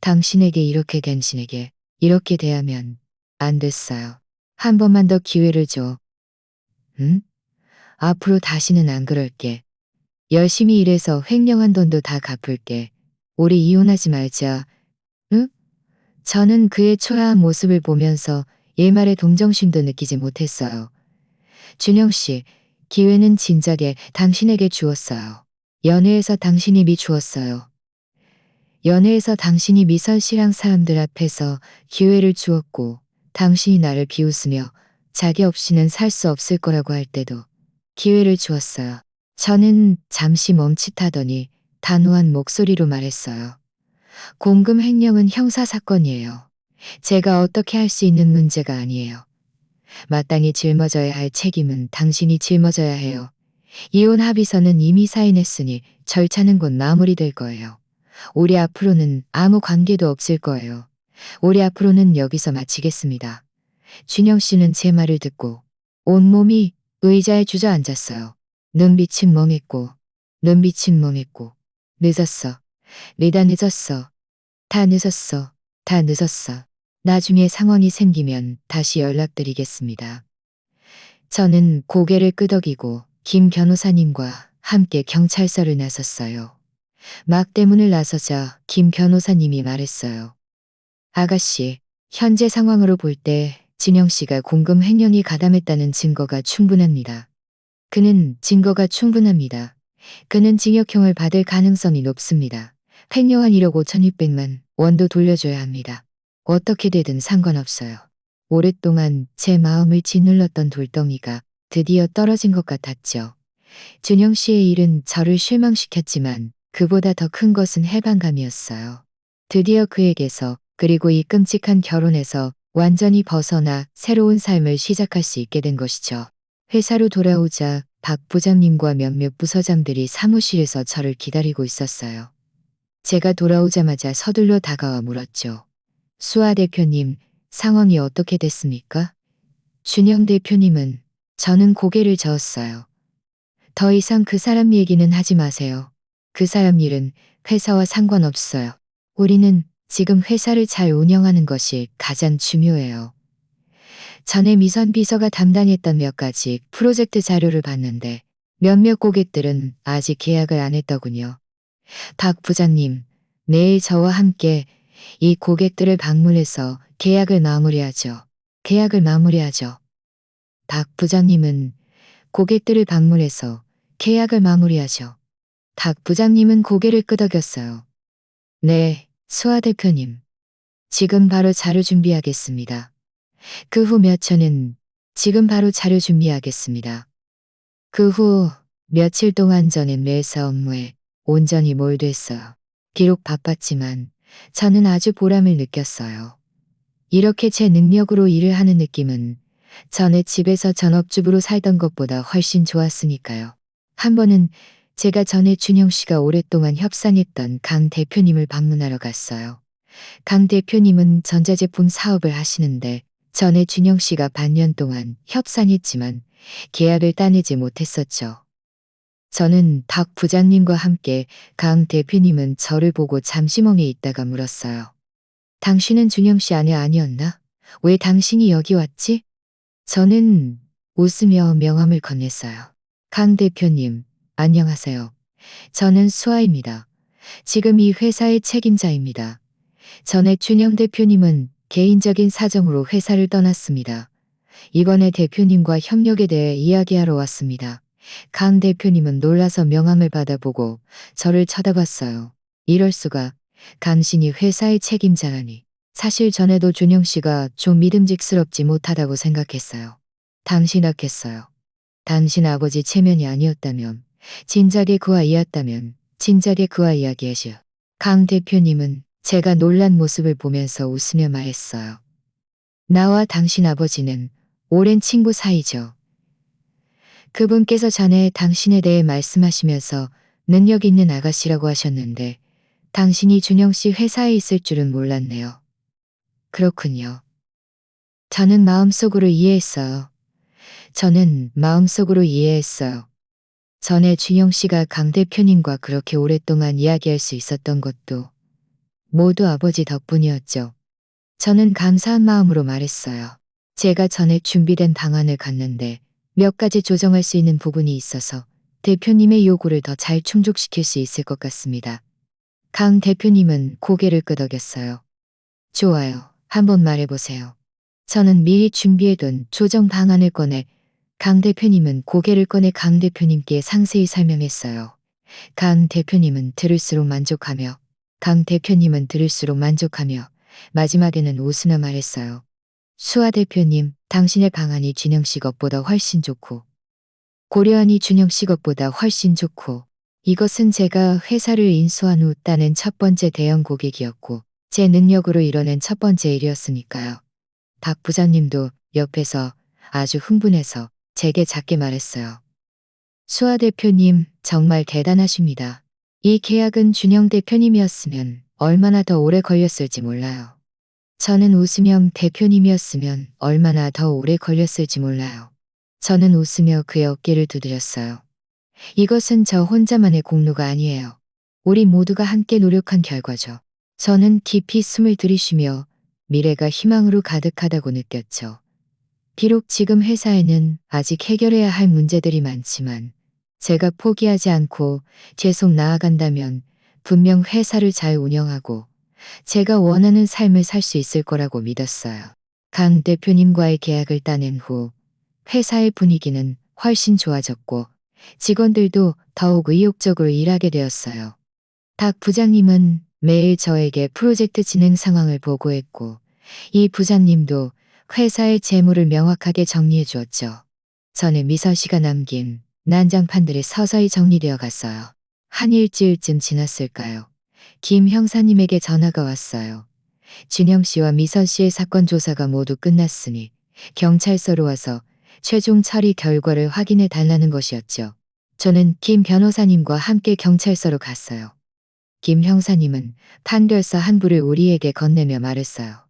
당신에게 이렇게 대하면 안 됐어요. 한 번만 더 기회를 줘. 응? 앞으로 다시는 안 그럴게. 열심히 일해서 횡령한 돈도 다 갚을게. 우리 이혼하지 말자. 응? 저는 그의 초라한 모습을 보면서 일말의 동정심도 느끼지 못했어요. 준영 씨, 기회는 진작에 당신에게 주었어요. 연애에서 당신이 주었어요. 연애에서 당신이 미선 씨랑 사람들 앞에서 기회를 주었고 당신이 나를 비웃으며 자기 없이는 살 수 없을 거라고 할 때도 기회를 주었어요. 저는 잠시 멈칫하더니 단호한 목소리로 말했어요. 공금 횡령은 형사사건이에요. 제가 어떻게 할 수 있는 문제가 아니에요. 마땅히 짊어져야 할 책임은 당신이 짊어져야 해요. 이혼 합의서는 이미 사인했으니 절차는 곧 마무리될 거예요. 우리 앞으로는 아무 관계도 없을 거예요. 우리 앞으로는 여기서 마치겠습니다. 준영 씨는 제 말을 듣고 온몸이 의자에 주저앉았어요. 눈빛은 멍했고, 늦었어. 리다 늦었어. 다 늦었어. 다 늦었어. 나중에 상황이 생기면 다시 연락드리겠습니다. 저는 고개를 끄덕이고 김 변호사님과 함께 경찰서를 나섰어요. 막대문을 나서자 김 변호사님이 말했어요. 아가씨, 현재 상황으로 볼 때 진영 씨가 공금 횡령이 가담했다는 증거가 충분합니다. 증거가 충분합니다. 그는 징역형을 받을 가능성이 높습니다. 횡령한 1억 5,600만 원도 돌려줘야 합니다. 어떻게 되든 상관없어요. 오랫동안 제 마음을 짓눌렀던 돌덩이가 드디어 떨어진 것 같았죠. 준영 씨의 일은 저를 실망시켰지만 그보다 더 큰 것은 해방감이었어요. 드디어 그에게서 그리고 이 끔찍한 결혼에서 완전히 벗어나 새로운 삶을 시작할 수 있게 된 것이죠. 회사로 돌아오자 박 부장님과 몇몇 부서장들이 사무실에서 저를 기다리고 있었어요. 제가 돌아오자마자 서둘러 다가와 물었죠. 수아 대표님, 상황이 어떻게 됐습니까? 준영 대표님은 저는 고개를 저었어요. 더 이상 그 사람 얘기는 하지 마세요. 그 사람 일은 회사와 상관없어요. 우리는 지금 회사를 잘 운영하는 것이 가장 중요해요. 전에 미선 비서가 담당했던 몇 가지 프로젝트 자료를 봤는데 몇몇 고객들은 아직 계약을 안 했더군요. 박 부장님, 내일 저와 함께 이 고객들을 방문해서 계약을 마무리하죠. 계약을 마무리하죠. 박 부장님은 고객들을 방문해서 계약을 마무리하죠. 박 부장님은 고개를 끄덕였어요. 네, 수아 대표님. 지금 바로 자료 준비하겠습니다. 그 후 몇 초는 지금 바로 자료 준비하겠습니다. 그 후 며칠 동안 저는 매사 업무에 온전히 몰두했어요. 비록 바빴지만 저는 아주 보람을 느꼈어요. 이렇게 제 능력으로 일을 하는 느낌은 전에 집에서 전업주부로 살던 것보다 훨씬 좋았으니까요. 한 번은 제가 전에 준영 씨가 오랫동안 협상했던 강 대표님을 방문하러 갔어요. 강 대표님은 전자제품 사업을 하시는데 전에 준영 씨가 반년 동안 협상했지만 계약을 따내지 못했었죠. 저는 박 부장님과 함께 강 대표님은 저를 보고 잠시 멍해 있다가 물었어요. 당신은 준영 씨 아내 아니었나? 왜 당신이 여기 왔지? 저는 웃으며 명함을 건넸어요. 강 대표님, 안녕하세요. 저는 수아입니다. 지금 이 회사의 책임자입니다. 전에 준영 대표님은 개인적인 사정으로 회사를 떠났습니다. 이번에 대표님과 협력에 대해 이야기하러 왔습니다. 강 대표님은 놀라서 명함을 받아보고 저를 쳐다봤어요. 이럴 수가. 당신이 회사의 책임자라니. 사실 전에도 준영 씨가 좀 믿음직스럽지 못하다고 생각했어요. 당신 아버지 체면이 아니었다면, 진작에 그 아이였다면, 진작에 그 아이 이야기하시오. 강 대표님은 제가 놀란 모습을 보면서 웃으며 말했어요. 나와 당신 아버지는 오랜 친구 사이죠. 그분께서 전에 당신에 대해 말씀하시면서 능력 있는 아가씨라고 하셨는데 당신이 준영 씨 회사에 있을 줄은 몰랐네요. 그렇군요. 저는 마음속으로 이해했어요. 전에 준영 씨가 강 대표님과 그렇게 오랫동안 이야기할 수 있었던 것도 모두 아버지 덕분이었죠. 저는 감사한 마음으로 말했어요. 제가 전에 준비된 방안을 갔는데 몇 가지 조정할 수 있는 부분이 있어서 대표님의 요구를 더 잘 충족시킬 수 있을 것 같습니다. 강 대표님은 고개를 끄덕였어요. 좋아요. 한번 말해보세요. 저는 미리 준비해둔 조정 방안을 꺼내 강 대표님은 고개를 꺼내 강 대표님께 상세히 설명했어요. 강 대표님은 들을수록 만족하며 마지막에는 웃으며 말했어요. 수아 대표님, 당신의 방안이 준영 씨 것보다 훨씬 좋고 고려하니 준영 씨 것보다 훨씬 좋고 이것은 제가 회사를 인수한 후 따낸 첫 번째 대형 고객이었고 제 능력으로 이뤄낸 첫 번째 일이었으니까요. 박 부장님도 옆에서 아주 흥분해서 제게 작게 말했어요. 수아 대표님, 정말 대단하십니다. 이 계약은 준영 대표님이었으면 얼마나 더 오래 걸렸을지 몰라요. 저는 웃으며 대표님이었으면 얼마나 더 오래 걸렸을지 몰라요. 저는 웃으며 그의 어깨를 두드렸어요. 이것은 저 혼자만의 공로가 아니에요. 우리 모두가 함께 노력한 결과죠. 저는 깊이 숨을 들이쉬며 미래가 희망으로 가득하다고 느꼈죠. 비록 지금 회사에는 아직 해결해야 할 문제들이 많지만 제가 포기하지 않고 계속 나아간다면 분명 회사를 잘 운영하고 제가 원하는 삶을 살 수 있을 거라고 믿었어요. 강 대표님과의 계약을 따낸 후 회사의 분위기는 훨씬 좋아졌고 직원들도 더욱 의욕적으로 일하게 되었어요. 박 부장님은 매일 저에게 프로젝트 진행 상황을 보고했고 이 부장님도 회사의 재무를 명확하게 정리해 주었죠. 저는 미선 씨가 남긴 난장판들이 서서히 정리되어 갔어요. 한 일주일쯤 지났을까요? 김 형사님에게 전화가 왔어요. 준영 씨와 미선 씨의 사건 조사가 모두 끝났으니 경찰서로 와서 최종 처리 결과를 확인해 달라는 것이었죠. 저는 김 변호사님과 함께 경찰서로 갔어요. 김 형사님은 판결서 한 부를 우리에게 건네며 말했어요.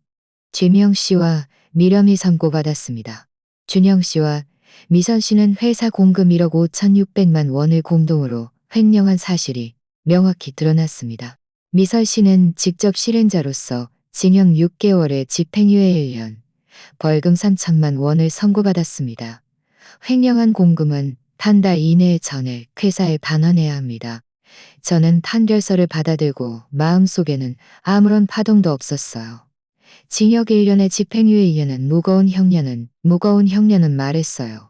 준영 씨와 미련이 선고받았습니다. 준영 씨와 미선 씨는 회사 공금 1억 5,600만 원을 공동으로 횡령한 사실이 명확히 드러났습니다. 미선 씨는 직접 실행자로서 징역 6개월에 집행유예 1년, 벌금 3천만 원을 선고받았습니다. 횡령한 공금은 한 달 이내에 전액 회사에 반환해야 합니다. 저는 판결서를 받아들고 마음속에는 아무런 파동도 없었어요. 징역 1년에 집행유예 2년은 무거운 형량은 말했어요.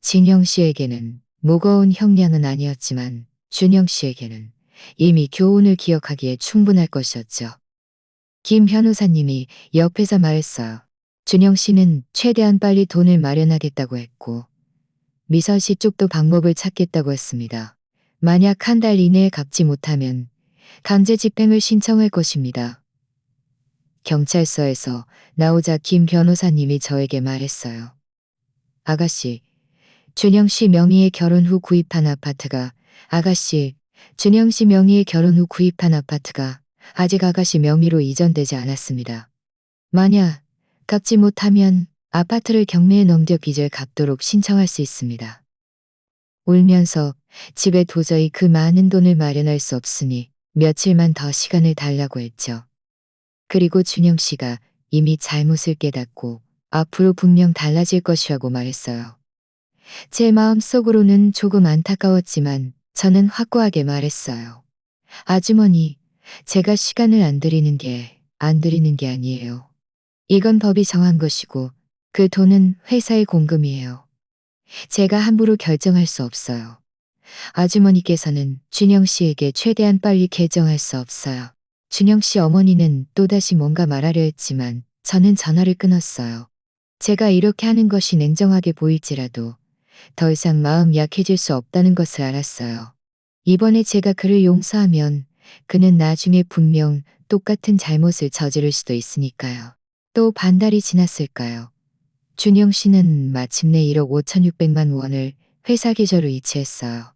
진영 씨에게는 무거운 형량은 아니었지만 준영 씨에게는 이미 교훈을 기억하기에 충분할 것이었죠. 김 변호사님이 옆에서 말했어요. 준영 씨는 최대한 빨리 돈을 마련하겠다고 했고 미선 씨 쪽도 방법을 찾겠다고 했습니다. 만약 한 달 이내에 갚지 못하면 강제 집행을 신청할 것입니다. 경찰서에서 나오자 김 변호사님이 저에게 말했어요. 아가씨, 준영 씨 명의의 결혼 후 구입한 아파트가 아직 아가씨 명의로 이전되지 않았습니다. 만약 갚지 못하면 아파트를 경매에 넘겨 빚을 갚도록 신청할 수 있습니다. 울면서 집에 도저히 그 많은 돈을 마련할 수 없으니 며칠만 더 시간을 달라고 했죠. 그리고 준영 씨가 이미 잘못을 깨닫고 앞으로 분명 달라질 것이라고 말했어요. 제 마음속으로는 조금 안타까웠지만 저는 확고하게 말했어요. 아주머니, 제가 시간을 안 드리는 게 아니에요. 이건 법이 정한 것이고 그 돈은 회사의 공금이에요. 제가 함부로 결정할 수 없어요. 아주머니께서는 준영 씨에게 최대한 빨리 개정할 수 없어요. 준영 씨 어머니는 또다시 뭔가 말하려 했지만 저는 전화를 끊었어요. 제가 이렇게 하는 것이 냉정하게 보일지라도 더 이상 마음 약해질 수 없다는 것을 알았어요. 이번에 제가 그를 용서하면 그는 나중에 분명 똑같은 잘못을 저지를 수도 있으니까요. 또 반달이 지났을까요? 준영 씨는 마침내 1억 5,600만 원을 회사 계좌로 이체했어요.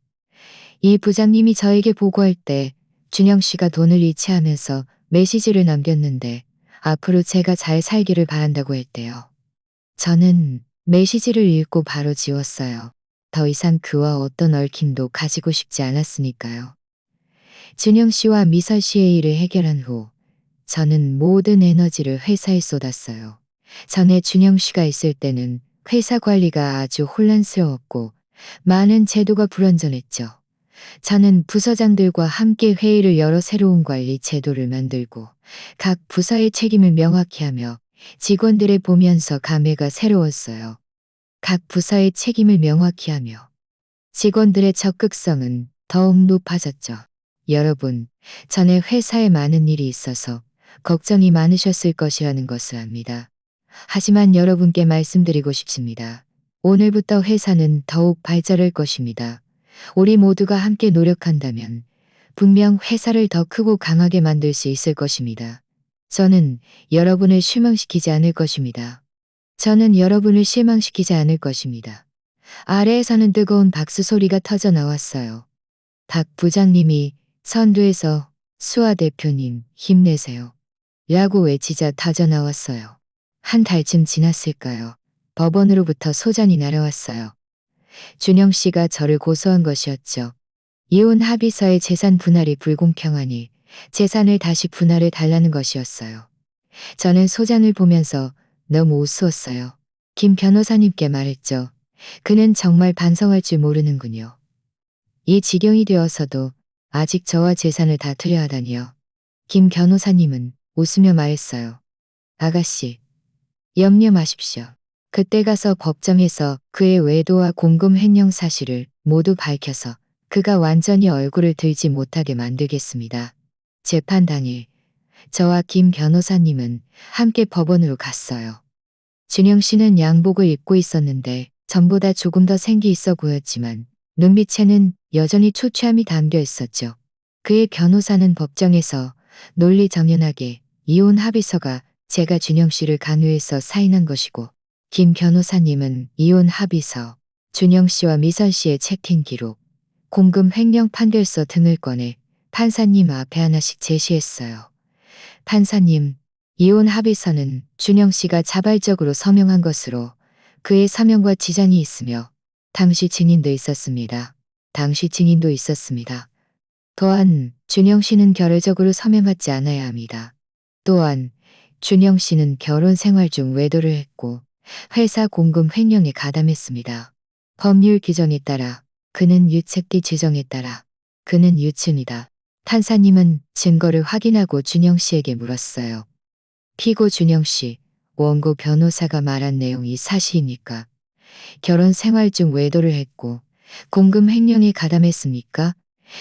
이 부장님이 저에게 보고할 때 준영 씨가 돈을 이체하면서 메시지를 남겼는데 앞으로 제가 잘 살기를 바란다고 했대요. 저는 메시지를 읽고 바로 지웠어요. 더 이상 그와 어떤 얽힘도 가지고 싶지 않았으니까요. 준영 씨와 미선 씨의 일을 해결한 후 저는 모든 에너지를 회사에 쏟았어요. 전에 준영 씨가 있을 때는 회사 관리가 아주 혼란스러웠고 많은 제도가 불완전했죠. 저는 부서장들과 함께 회의를 열어 새로운 관리 제도를 만들고 각 부서의 책임을 명확히 하며 직원들을 보면서 감회가 새로웠어요. 각 부서의 책임을 명확히 하며 직원들의 적극성은 더욱 높아졌죠. 여러분, 전에 회사에 많은 일이 있어서 걱정이 많으셨을 것이라는 것을 압니다. 하지만 여러분께 말씀드리고 싶습니다. 오늘부터 회사는 더욱 발전할 것입니다. 우리 모두가 함께 노력한다면 분명 회사를 더 크고 강하게 만들 수 있을 것입니다. 저는 여러분을 실망시키지 않을 것입니다. 저는 여러분을 실망시키지 않을 것입니다. 아래에서는 뜨거운 박수 소리가 터져 나왔어요. 박 부장님이 선두에서 수아 대표님 힘내세요. 라고 외치자 터져 나왔어요. 한 달쯤 지났을까요? 법원으로부터 소장이 날아왔어요. 준영 씨가 저를 고소한 것이었죠. 이혼 합의서의 재산 분할이 불공평하니 재산을 다시 분할해 달라는 것이었어요. 저는 소장을 보면서 너무 우스웠어요. 김 변호사님께 말했죠. 그는 정말 반성할 줄 모르는군요. 이 지경이 되어서도 아직 저와 재산을 다투려 하다니요. 김 변호사님은 웃으며 말했어요. 아가씨, 염려 마십시오. 그때 가서 법정에서 그의 외도와 공금 횡령 사실을 모두 밝혀서 그가 완전히 얼굴을 들지 못하게 만들겠습니다. 재판 당일 저와 김 변호사님은 함께 법원으로 갔어요. 준영 씨는 양복을 입고 있었는데 전보다 조금 더 생기 있어 보였지만 눈빛에는 여전히 초췌함이 담겨 있었죠. 그의 변호사는 법정에서 논리정연하게 이혼 합의서가 제가 준영 씨를 강요해서 사인한 것이고 김 변호사님은 이혼 합의서, 준영 씨와 미선 씨의 채팅 기록, 공금 횡령 판결서 등을 꺼내 판사님 앞에 하나씩 제시했어요. 판사님, 이혼 합의서는 준영 씨가 자발적으로 서명한 것으로 그의 서명과 지장이 있으며 당시 증인도 있었습니다. 또한 준영 씨는 결의적으로 서명하지 않아야 합니다. 또한 준영 씨는 결혼 생활 중 외도를 했고 회사 공금 횡령에 가담했습니다. 법률 규정에 따라 그는 유책기 규정에 따라 그는 유죄입니다. 판사님은 증거를 확인하고 준영 씨에게 물었어요. 피고 준영 씨, 원고 변호사가 말한 내용이 사실입니까? 결혼 생활 중 외도를 했고 공금 횡령에 가담했습니까?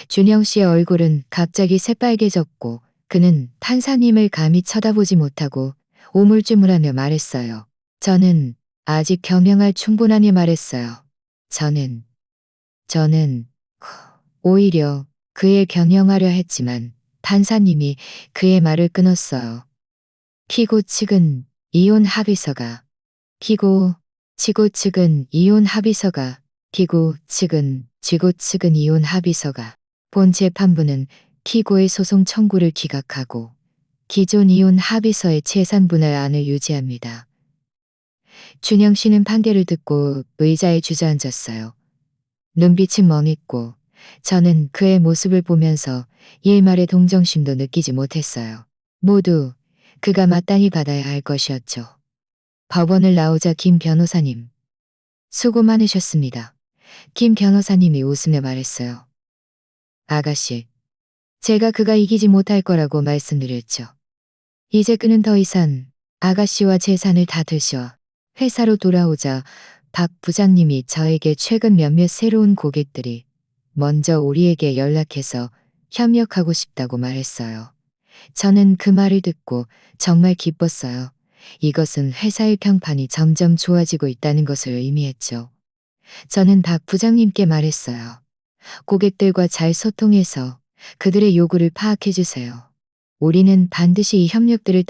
준영 씨의 얼굴은 갑자기 새빨개졌고 그는 판사님을 감히 쳐다보지 못하고 오물쭈물하며 말했어요. 저는 아직 겸용할 충분하니 말했어요. 저는 오히려 그의 경영하려 했지만 판사님이 그의 말을 끊었어요. 피고 측은 이혼 합의서가 피고 측은 이혼 합의서가 피고 측은 이혼 합의서가 본 재판부는 피고의 소송 청구를 기각하고 기존 이혼 합의서의 재산 분할안을 유지합니다. 준영 씨는 판결을 듣고 의자에 주저앉았어요. 눈빛은 멍했고 저는 그의 모습을 보면서 일말의 동정심도 느끼지 못했어요. 모두 그가 마땅히 받아야 할 것이었죠. 법원을 나오자 김 변호사님. 수고 많으셨습니다. 김 변호사님이 웃으며 말했어요. 아가씨, 제가 그가 이기지 못할 거라고 말씀드렸죠. 이제 그는 더 이상 아가씨와 재산을 다 드셔 회사로 돌아오자 박 부장님이 저에게 최근 몇몇 새로운 고객들이 먼저 우리에게 연락해서 협력하고 싶다고 말했어요. 저는 그 말을 듣고 정말 기뻤어요. 이것은 회사의 평판이 점점 좋아지고 있다는 것을 의미했죠. 저는 박 부장님께 말했어요. 고객들과 잘 소통해서 그들의 요구를 파악해 주세요. 우리는 반드시 이 협력들을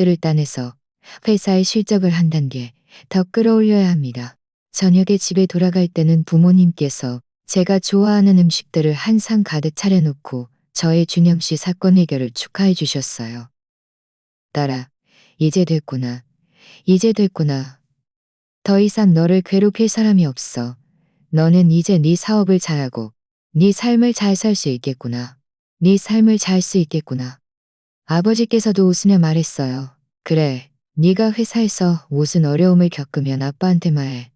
따내서 회사의 실적을 한 단계 더 끌어올려야 합니다. 저녁에 집에 돌아갈 때는 부모님께서 제가 좋아하는 음식들을 한 상 가득 차려놓고 저의 준영 씨 사건 해결을 축하해 주셨어요. 딸아, 이제 됐구나. 더 이상 너를 괴롭힐 사람이 없어. 너는 이제 네 사업을 잘하고 네 삶을 잘 살 수 있겠구나. 아버지께서도 웃으며 말했어요. 그래, 네가 회사에서 무슨 어려움을 겪으면 아빠한테 말해.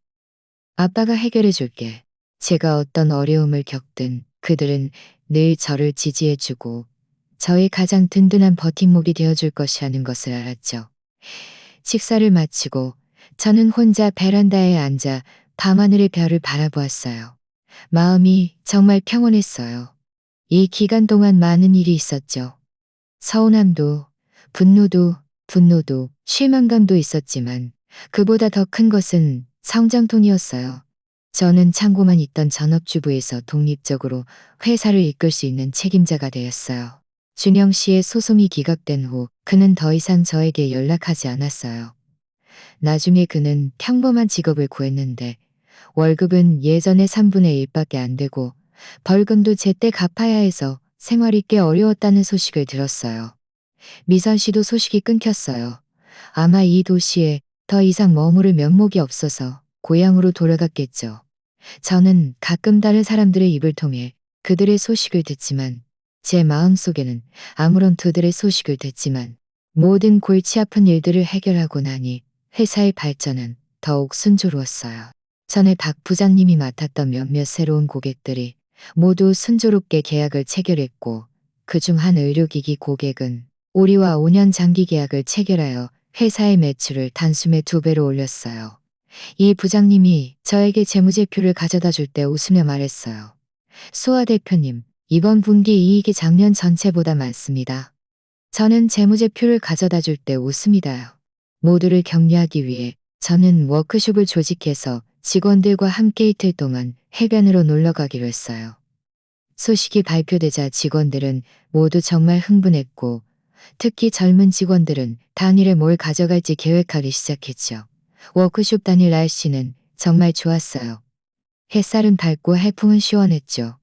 아빠가 해결해 줄게. 제가 어떤 어려움을 겪든 그들은 늘 저를 지지해주고 저의 가장 든든한 버팀목이 되어줄 것이라는 것을 알았죠. 식사를 마치고 저는 혼자 베란다에 앉아 밤하늘의 별을 바라보았어요. 마음이 정말 평온했어요. 이 기간 동안 많은 일이 있었죠. 서운함도, 분노도, 실망감도 있었지만 그보다 더 큰 것은 성장통이었어요. 저는 창고만 있던 전업주부에서 독립적으로 회사를 이끌 수 있는 책임자가 되었어요. 준영 씨의 소송이 기각된 후 그는 더 이상 저에게 연락하지 않았어요. 나중에 그는 평범한 직업을 구했는데 월급은 예전의 3분의 1밖에 안 되고 벌금도 제때 갚아야 해서 생활이 꽤 어려웠다는 소식을 들었어요. 미선 씨도 소식이 끊겼어요. 아마 이 도시에 더 이상 머무를 면목이 없어서 고향으로 돌아갔겠죠. 저는 가끔 다른 사람들의 입을 통해 그들의 소식을 듣지만 제 마음속에는 아무런 그들의 소식을 듣지만 모든 골치 아픈 일들을 해결하고 나니 회사의 발전은 더욱 순조로웠어요. 전에 박 부장님이 맡았던 몇몇 새로운 고객들이 모두 순조롭게 계약을 체결했고 그중 한 의료기기 고객은 우리와 5년 장기 계약을 체결하여 회사의 매출을 단숨에 2배로 올렸어요. 이 부장님이 저에게 재무제표를 가져다 줄 때 웃으며 말했어요. 수아 대표님, 이번 분기 이익이 작년 전체보다 많습니다. 저는 재무제표를 가져다 줄 때 웃습니다요. 모두를 격려하기 위해 저는 워크숍을 조직해서 직원들과 함께 이틀 동안 해변으로 놀러 가기로 했어요. 소식이 발표되자 직원들은 모두 정말 흥분했고 특히 젊은 직원들은 당일에 뭘 가져갈지 계획하기 시작했죠. 워크숍 당일 날씨는 정말 좋았어요. 햇살은 밝고 해풍은 시원했죠.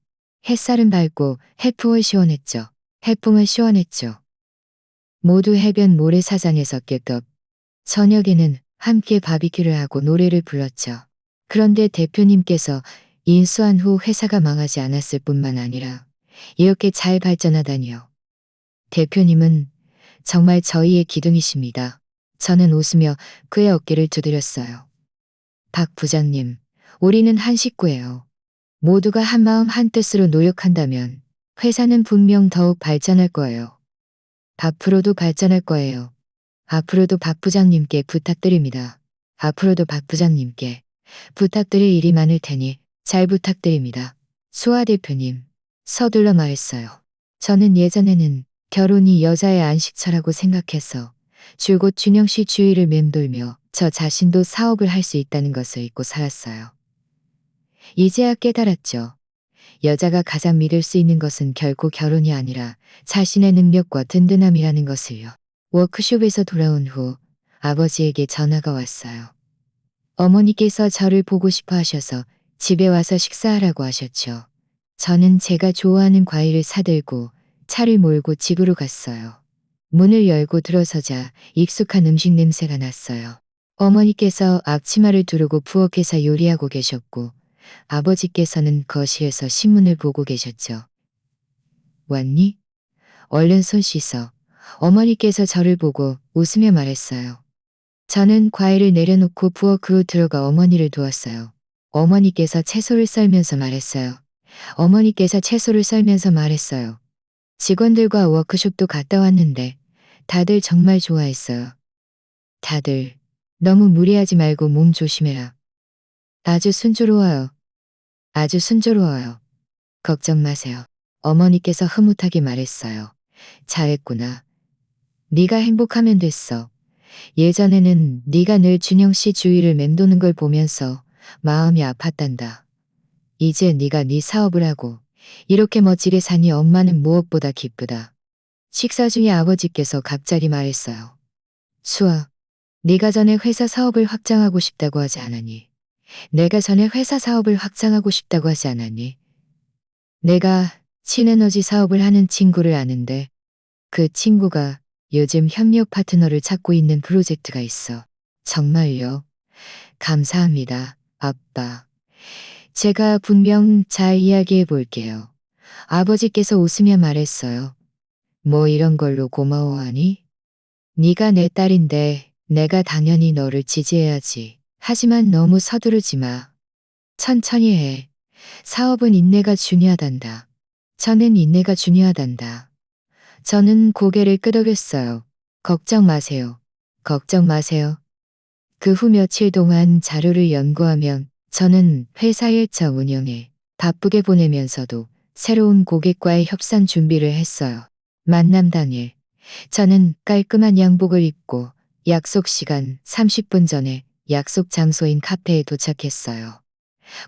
햇살은 밝고 해풍은 시원했죠. 해풍은 시원했죠. 모두 해변 모래사장에서 깨끗. 저녁에는 함께 바비큐를 하고 노래를 불렀죠. 그런데 대표님께서 인수한 후 회사가 망하지 않았을 뿐만 아니라 이렇게 잘 발전하다니요. 대표님은 정말 저희의 기둥이십니다. 저는 웃으며 그의 어깨를 두드렸어요. 박 부장님, 우리는 한 식구예요. 모두가 한마음 한뜻으로 노력한다면 회사는 분명 더욱 발전할 거예요. 앞으로도 발전할 거예요. 앞으로도 박 부장님께 부탁드립니다. 앞으로도 박 부장님께 부탁드릴 일이 많을 테니 잘 부탁드립니다. 수아 대표님, 서둘러 말했어요. 저는 예전에는 결혼이 여자의 안식처라고 생각해서 줄곧 준영 씨 주위를 맴돌며 저 자신도 사업을 할 수 있다는 것을 잊고 살았어요. 이제야 깨달았죠. 여자가 가장 믿을 수 있는 것은 결코 결혼이 아니라 자신의 능력과 든든함이라는 것을요. 워크숍에서 돌아온 후 아버지에게 전화가 왔어요. 어머니께서 저를 보고 싶어 하셔서 집에 와서 식사하라고 하셨죠. 저는 제가 좋아하는 과일을 사들고 차를 몰고 집으로 갔어요. 문을 열고 들어서자 익숙한 음식 냄새가 났어요. 어머니께서 앞치마를 두르고 부엌에서 요리하고 계셨고 아버지께서는 거실에서 신문을 보고 계셨죠. 왔니? 얼른 손 씻어. 어머니께서 저를 보고 웃으며 말했어요. 저는 과일을 내려놓고 부엌으로 들어가 어머니를 도왔어요. 어머니께서 채소를 썰면서 말했어요. 어머니께서 채소를 썰면서 말했어요. 직원들과 워크숍도 갔다 왔는데 다들 정말 좋아했어요. 다들 너무 무리하지 말고 몸 조심해라. 아주 순조로워요. 아주 순조로워요. 걱정 마세요. 어머니께서 흐뭇하게 말했어요. 잘했구나. 네가 행복하면 됐어. 예전에는 네가 늘 준영 씨 주위를 맴도는 걸 보면서 마음이 아팠단다. 이제 네가 네 사업을 하고 이렇게 멋지게 사니 엄마는 무엇보다 기쁘다. 식사 중에 아버지께서 갑자기 말했어요. 수아, 네가 전에 회사 사업을 확장하고 싶다고 하지 않았니? 내가 전에 회사 사업을 확장하고 싶다고 하지 않았니? 내가 친에너지 사업을 하는 친구를 아는데 그 친구가 요즘 협력 파트너를 찾고 있는 프로젝트가 있어. 정말요? 감사합니다, 아빠. 제가 분명 잘 이야기해 볼게요. 아버지께서 웃으며 말했어요. 뭐 이런 걸로 고마워하니? 네가 내 딸인데 내가 당연히 너를 지지해야지. 하지만 너무 서두르지 마. 천천히 해. 사업은 인내가 중요하단다. 저는 인내가 중요하단다. 저는 고개를 끄덕였어요. 걱정 마세요. 걱정 마세요. 그 후 며칠 동안 자료를 연구하면 저는 회사 일차 운영에 바쁘게 보내면서도 새로운 고객과의 협상 준비를 했어요. 만남 당일 저는 깔끔한 양복을 입고 약속 시간 30분 전에 약속 장소인 카페에 도착했어요.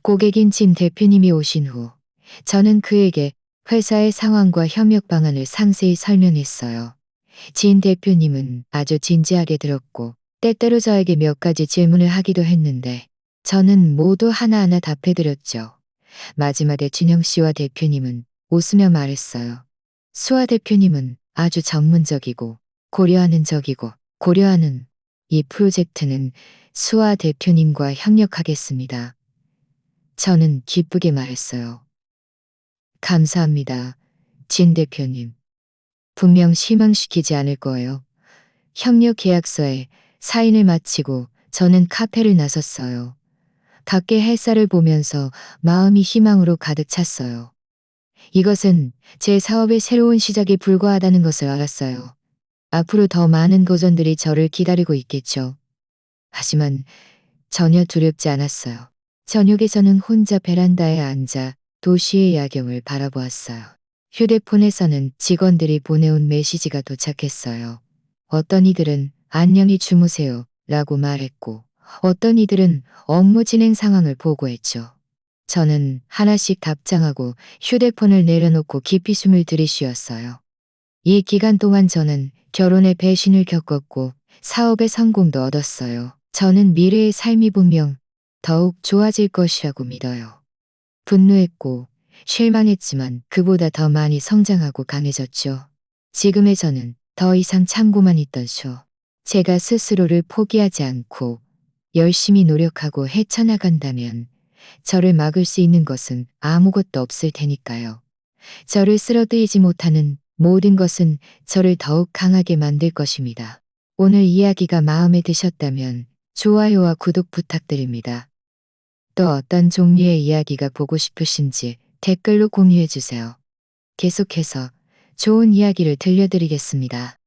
고객인 진 대표님이 오신 후 저는 그에게 회사의 상황과 협력 방안을 상세히 설명했어요. 진 대표님은 아주 진지하게 들었고 때때로 저에게 몇 가지 질문을 하기도 했는데 저는 모두 하나하나 답해드렸죠. 마지막에 준영 씨와 대표님은 웃으며 말했어요. 수아 대표님은 아주 전문적이고 고려하는 이 프로젝트는 수아 대표님과 협력하겠습니다. 저는 기쁘게 말했어요. 감사합니다. 진 대표님. 분명 실망시키지 않을 거예요. 협력 계약서에 사인을 마치고 저는 카페를 나섰어요. 밖에 햇살을 보면서 마음이 희망으로 가득 찼어요. 이것은 제 사업의 새로운 시작에 불과하다는 것을 알았어요. 앞으로 더 많은 도전들이 저를 기다리고 있겠죠. 하지만 전혀 두렵지 않았어요. 저녁에 저는 혼자 베란다에 앉아 도시의 야경을 바라보았어요. 휴대폰에서는 직원들이 보내온 메시지가 도착했어요. 어떤 이들은 안녕히 주무세요 라고 말했고 어떤 이들은 업무 진행 상황을 보고했죠. 저는 하나씩 답장하고 휴대폰을 내려놓고 깊이 숨을 들이쉬었어요. 이 기간 동안 저는 결혼의 배신을 겪었고 사업의 성공도 얻었어요. 저는 미래의 삶이 분명 더욱 좋아질 것이라고 믿어요. 분노했고 실망했지만 그보다 더 많이 성장하고 강해졌죠. 지금의 저는 더 이상 참고만 있던 쇼. 제가 스스로를 포기하지 않고 열심히 노력하고 헤쳐나간다면 저를 막을 수 있는 것은 아무것도 없을 테니까요. 저를 쓰러뜨리지 못하는 모든 것은 저를 더욱 강하게 만들 것입니다. 오늘 이야기가 마음에 드셨다면 좋아요와 구독 부탁드립니다. 또 어떤 종류의 이야기가 보고 싶으신지 댓글로 공유해 주세요. 계속해서 좋은 이야기를 들려드리겠습니다.